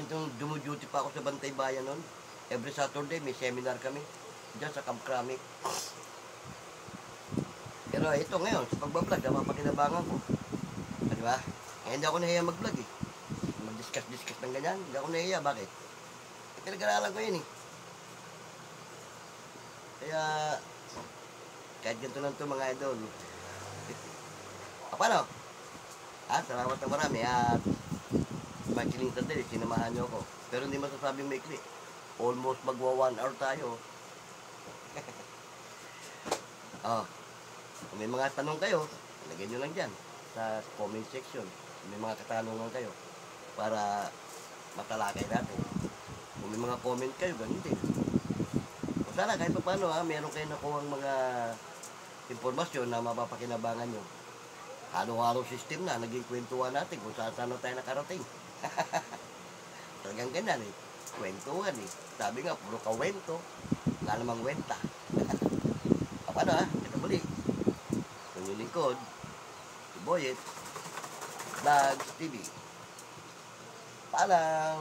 nung dumuduty pa ako sa Bantay Bayan nun. Every Saturday may seminar kami dyan sa Camp Cramic. Pero ito ngayon, sa pagbablog, napapakinabangan ko. Di ba? Hindi ako nahiya mag-vlog eh. Mag-discuss ng ganyan. Hindi ako nahiya. Bakit? Pinag-aralan ko yun eh. Kaya, kahit ganito lang ito mga idol. Paano? Salamat na marami at makiling sandali, sinamahan nyo ako. Pero hindi masasabing maikli. Almost magwa 1 hour tayo. Kung may mga tanong kayo, lagyan nyo lang dyan sa comment section. Kung may mga katanungan kayo para matalakay natin. Kung may mga comment kayo, ganun din. O sana kahit pa paano meron kayo nakuhang mga impormasyon na mapapakinabangan nyo. Halo-halo system na, naging kwentuhan natin kung saan na tayo nakarating. Talagang ganyan eh. Kwentuhan eh. Sabi nga, puro kawento. Wala namang wenta. Paano ito muli. Yung lingkod, si Boyet, Vlogs TV. Paalam!